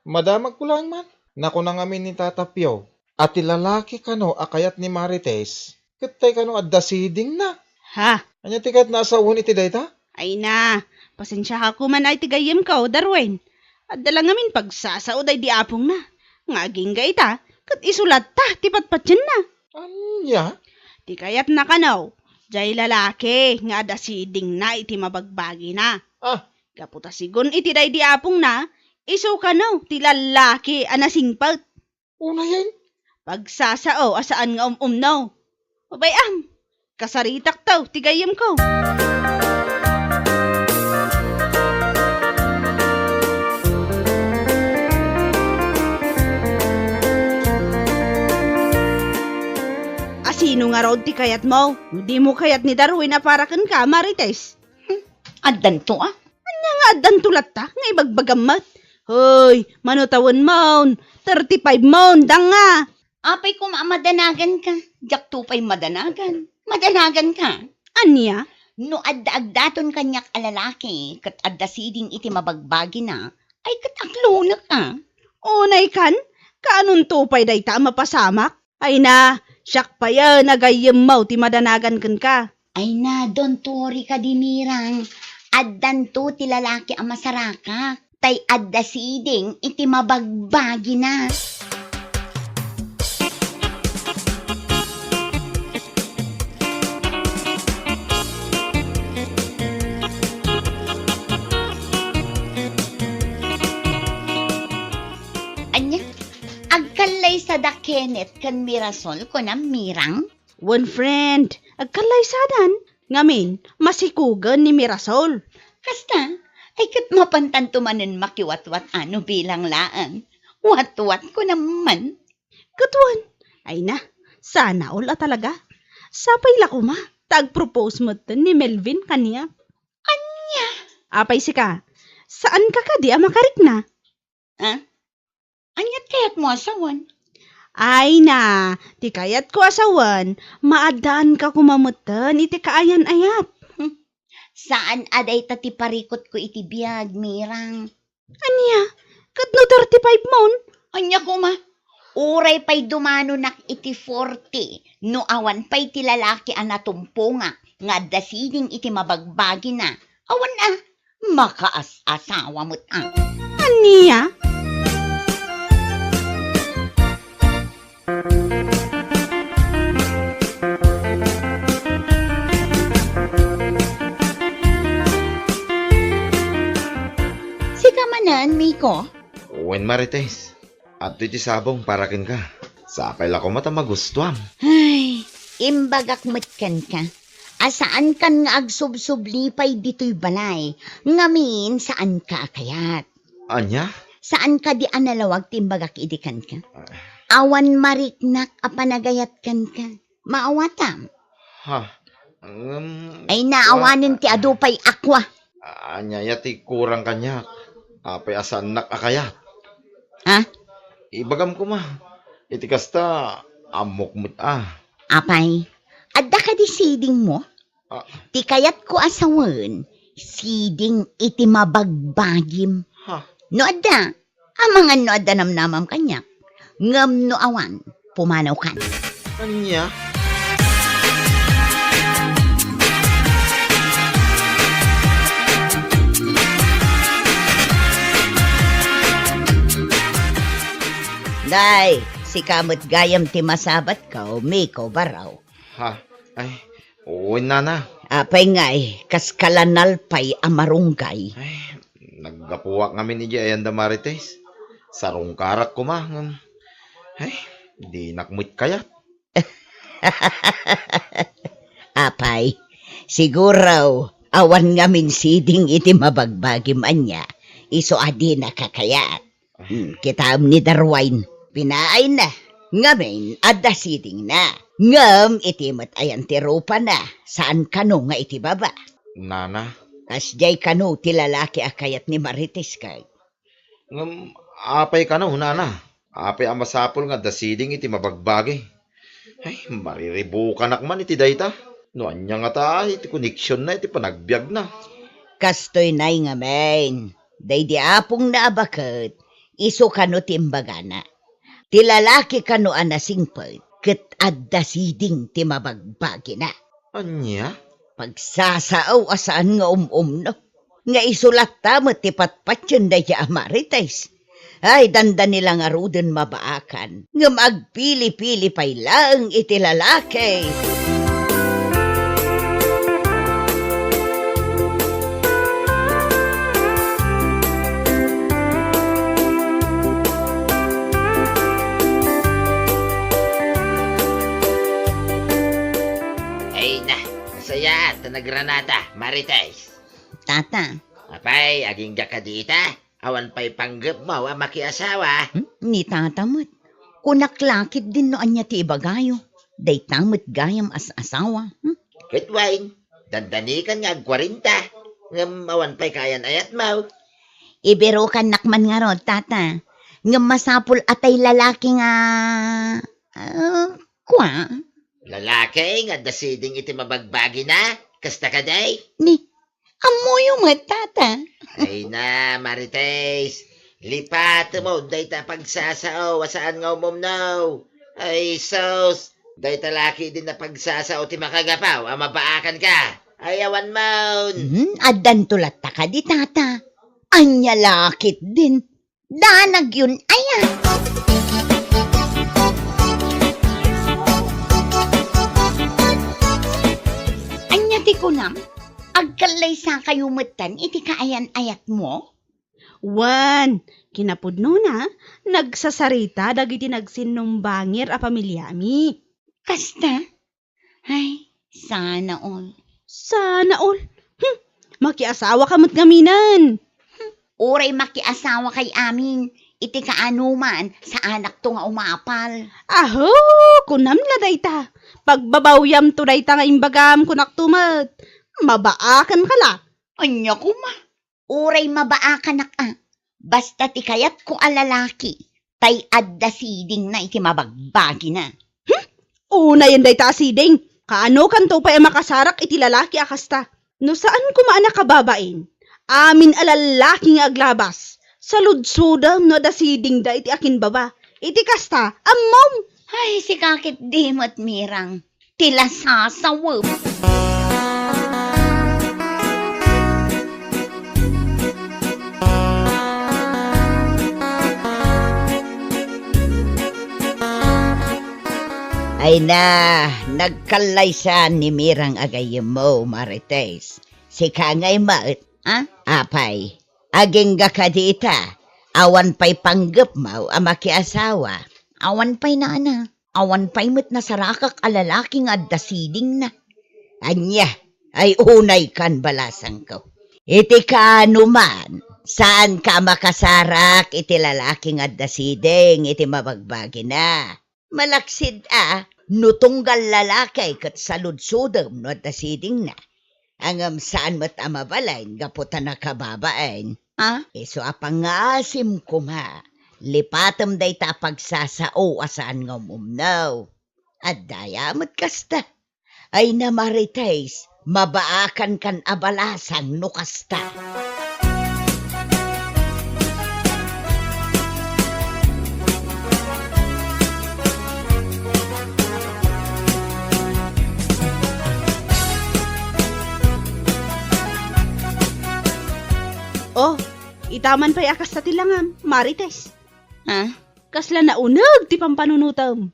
K: madamag ko lang man. Naku na ngamin ni Tata Pio. At lalaki kano akayat ni Marites. Katay kano adda siding na.
D: Ha?
K: Anya tikat na asawon iti dayta?
D: Ay na, pasensya ka kuman ay tigayim ka, Darwin. At dala ngamin pagsasaod ay di apong na. Ngaging gaita, kat isulat ta, tipatpatyan na.
K: Anya?
D: Di kayat na kanaw. Jay lalaki, nga da siding na iti mabagbagi na. Kaputa sigon iti day di apong na, iso kanaw, ti lalaki anasingpalt.
K: Una yan?
D: Pagsasao, asaan nga no. Mabayam, kasaritak taw, tigayim ko. Sino nga raw ti kayat mo? Hindi mo kayat ni Darwin na para kan ka, Marites.
H: Addan to
D: Anya nga addan tulat ta, nga ibagbagamat. Hoy, manutawan mo, 35 mo, danga.
H: Apay ko madanagan ka. Jak tupay madanagan. Madanagan ka.
D: Anya?
H: No adda-agdaton kanyak alalaki, kat adda siding iti mabagbagi na, ay kat agluna ka.
D: Unay kan? Kaanong tupay day ta mapasamak? Ay na, siyak pa yan, nagayim mo, ti madanagan kan ka.
H: Ay na, don't worry ka di mirang. Addan to ti lalaki ang masaraka. Tay adda siding iti mabagbagi na. Anya, agkalay sa da Kenneth kan mirasol ko na mirang.
D: One friend, agkalay sadan. Ngamin, masikugan ni Mirasol.
H: Kasta, ay kat mapantanto manin makiwat-wat ano bilang laan. Wat-wat ko naman.
D: Katuan, ay na, sana all talaga. Sapay la ko ma, tag-propose mo ni Melvin kaniya.
H: Anya?
D: Apay si ka, saan ka di makarik na?
H: Ha? Anyat kayat mo asawan?
D: Ay na, ti kayat ko asawan, maadaan ka kumamutan, iti kaayan-ayat.
H: Saan aday tati parikot ko iti biyag, mirang?
D: Anya, kat no 35 mon?
H: Anya ko ma, uray pa'y dumano nak iti 40, no awan pa'y ti lalaki anatumpunga, nga dasiding iti mabagbagi na. Awan na, makaas-asawa mo't
D: Anya?
H: Kamanan, Miko?
C: Wen Marites, at iti sabong parakin ka. Sapay la ko mata magustuhan.
H: Ay, imbagak matkan ka. Asaan kan nga agsubsublipay dito'y balay? Ngamin, saan ka akayat?
C: Anya?
H: Saan ka di analawag timbagak idikan ka? Awan mariknak apanagayat kan ka. Maawatam.
C: Ha?
H: Ay naawanin ti adupay akwa.
C: Anya yati kurang kanyak. Apay asan nak akayat.
H: Ha?
C: Ibagam ko ma. Iti kasta amok mo't
H: Apay, adda ka di siding mo? Ti kayat ko asawan, siding iti mabagbagim. No adda, amangan no adda namnamam kanyak. Ngam no awan, pumanaw kan.
C: Anya?
H: Day, si kamot gayam ti masabat ka, Miko baraw.
C: Ha? Ay, oo, nana.
H: Apay ngay, kas kalanalpay amarunggay.
C: Ay, naggapuwak kami ni Jayan da Marites. Sarong karak ko ma. Ay, di nakmut kayat.
H: Apay, siguro, awan nga min siding iti mabagbagi man niya. Iso adi nakakayat. Kita ni Darwin, pinaay na. Ngamin, adda siding na. Ngam, iti mat ayan ti rupa na. Saan kano nga iti baba?
C: Nana,
H: Asjay kano ti lalaki akayat ni Marites kay.
C: apay ka na, nana. Apay ang masapol nga dasiding iti mabagbagi. Ay, mariribukan man iti dayta. No, anya nga ta, iti koneksyon na, iti panagbiag na.
H: Kastoy nay nga men. Day di apong naabakat. Iso kano timbagana. Ti lalaki kano anasingpet. Ket adda siding ti mabagbagi na.
C: Anya?
H: Pagsasaaw asaan nga no. Nga isulat tamat ti patpatyon da ya Marites. Ay danda nila nga ruden mabaakan. Nga magpili-pili pay lang iti lalaki.
C: Ay na, masaya at nagranata, Marites.
H: Tata,
C: Apay, aging gakadita. Awan pa'y panggap mo, makiasawa.
H: ni tatamot. Kunaklakit din no anya ti ibagayo. Day tamot gayam as asawa.
C: Kitwain, dandanikan nga 40. Ngam awan pa'y kayan ayat mo.
H: Ibero kan nakman nga ron, tata. Nga masapul atay lalaki nga... kwa?
C: Lalaki nga dasiding iti mabagbagi na. Kasta ka day?
H: Ni, amoy mo, tata.
C: Ay na, Marites. Lipat mo, day ta pagsasao, wasaan nga umumnaw. Ay, sos, day talaki din na pagsasao ti makagapaw, mabaakan ka. Ayawan mo.
H: Adan tulat ta ka di, tata. Anya lakit din. Danag yun, ayan. Anya ti kunam, agkalay sa kayo matan, iti kaayan ayat mo?
D: Wan, kinapudno na, nagsasarita dagiti nagsinumbangir a pamilyami.
H: Kasta? Ay, sana all.
D: Sana all. Makiasawa kamot gaminan.
H: Uray makiasawa kay amin. Iti kaanuman sa anak to nga umapal.
D: Aho, kunam na dayta. Pagbabawyam to dayta nga imbagam kunak tumat. Mabaakan ka la.
H: Anya ko ma. Uray mabaakan ka. Basta ti kayat ko alalaki. Tay adda siding na iti mabagbagi na.
D: Una yan dayta asiding. Kaano kanto pa makasarak iti lalaki akasta. No saan kumaana kababain? Amin alalaki nga aglabas. Sa ludsudam no da siding da iti akin baba. Iti kasta, ammom.
H: Ay, si kakit dimot mirang. Tila sasawap. Ay na, nagkalaysan ni Mirang agay mo, Marites. Si Kangay Maut, apay, aging gakadita, awan pa'y panggap mo, makiasawa. Awan pa'y nana, awan pa'y mo't nasarakak alalaking adda siding na. Anya, ay unay kan balasang ko. Iti kaanuman, saan ka makasarak iti lalaking adda siding, iti mabagbagi na. Malaksid nutunggal lalakay kat saludsudam no adda siding na. Angam saan mo't amabalain, gaputan na kababain. Iso apang asim kuma. Lipatam day ta pagsasao asaan nga umumnaw. At dayamot kasta. Ay na Marites, mabaakan kan abalasang no kasta.
D: Oh, itaman pa'y akas sa tilangam, Marites. Kasla naunag ti pampanunutam.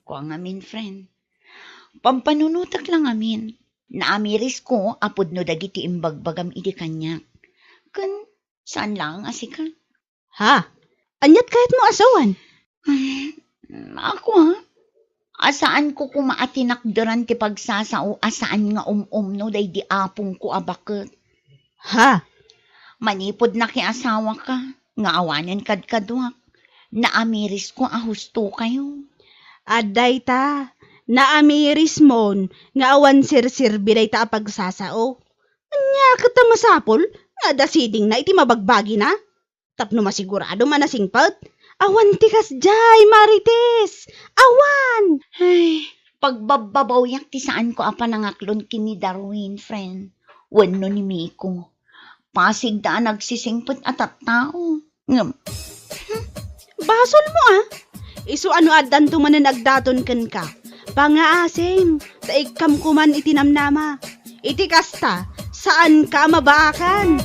H: Kuang amin, friend. Pampanunutak lang amin. Naamiris ko, apod no dagiti imbagbagam idi kanya. Kan, saan lang asika?
D: Ha? Anyat kahit mo asawan?
H: Ako ha? Asaan ko kumaatinakdaran ti pagsasao, asaan nga no day di apong ko abakot.
D: Ha?
H: Manipod na ki asawa ka, nga awanan kadkadwak. Naamiris ko ahusto kayo.
D: Aday ta. Naamiris mon, nga awan sir-sir biday ta pagsasao. Anya kita masapol, nga dasiding na iti mabagbagi na. Tapno masigurado manasingpot. Awan tikas jay, Marites! Awan!
H: Ay, pagbababaw ti saan ko apa nangaklon kini Darwin, friend. Wano ni Miko. Pasig da nagsisingpot at tao. Ngam.
D: Basol mo Isu ano adan tumanan agdaton ken ka. Pangaasim, sa ikam kuman itinamnama. Iti kasta, saan ka mabakan?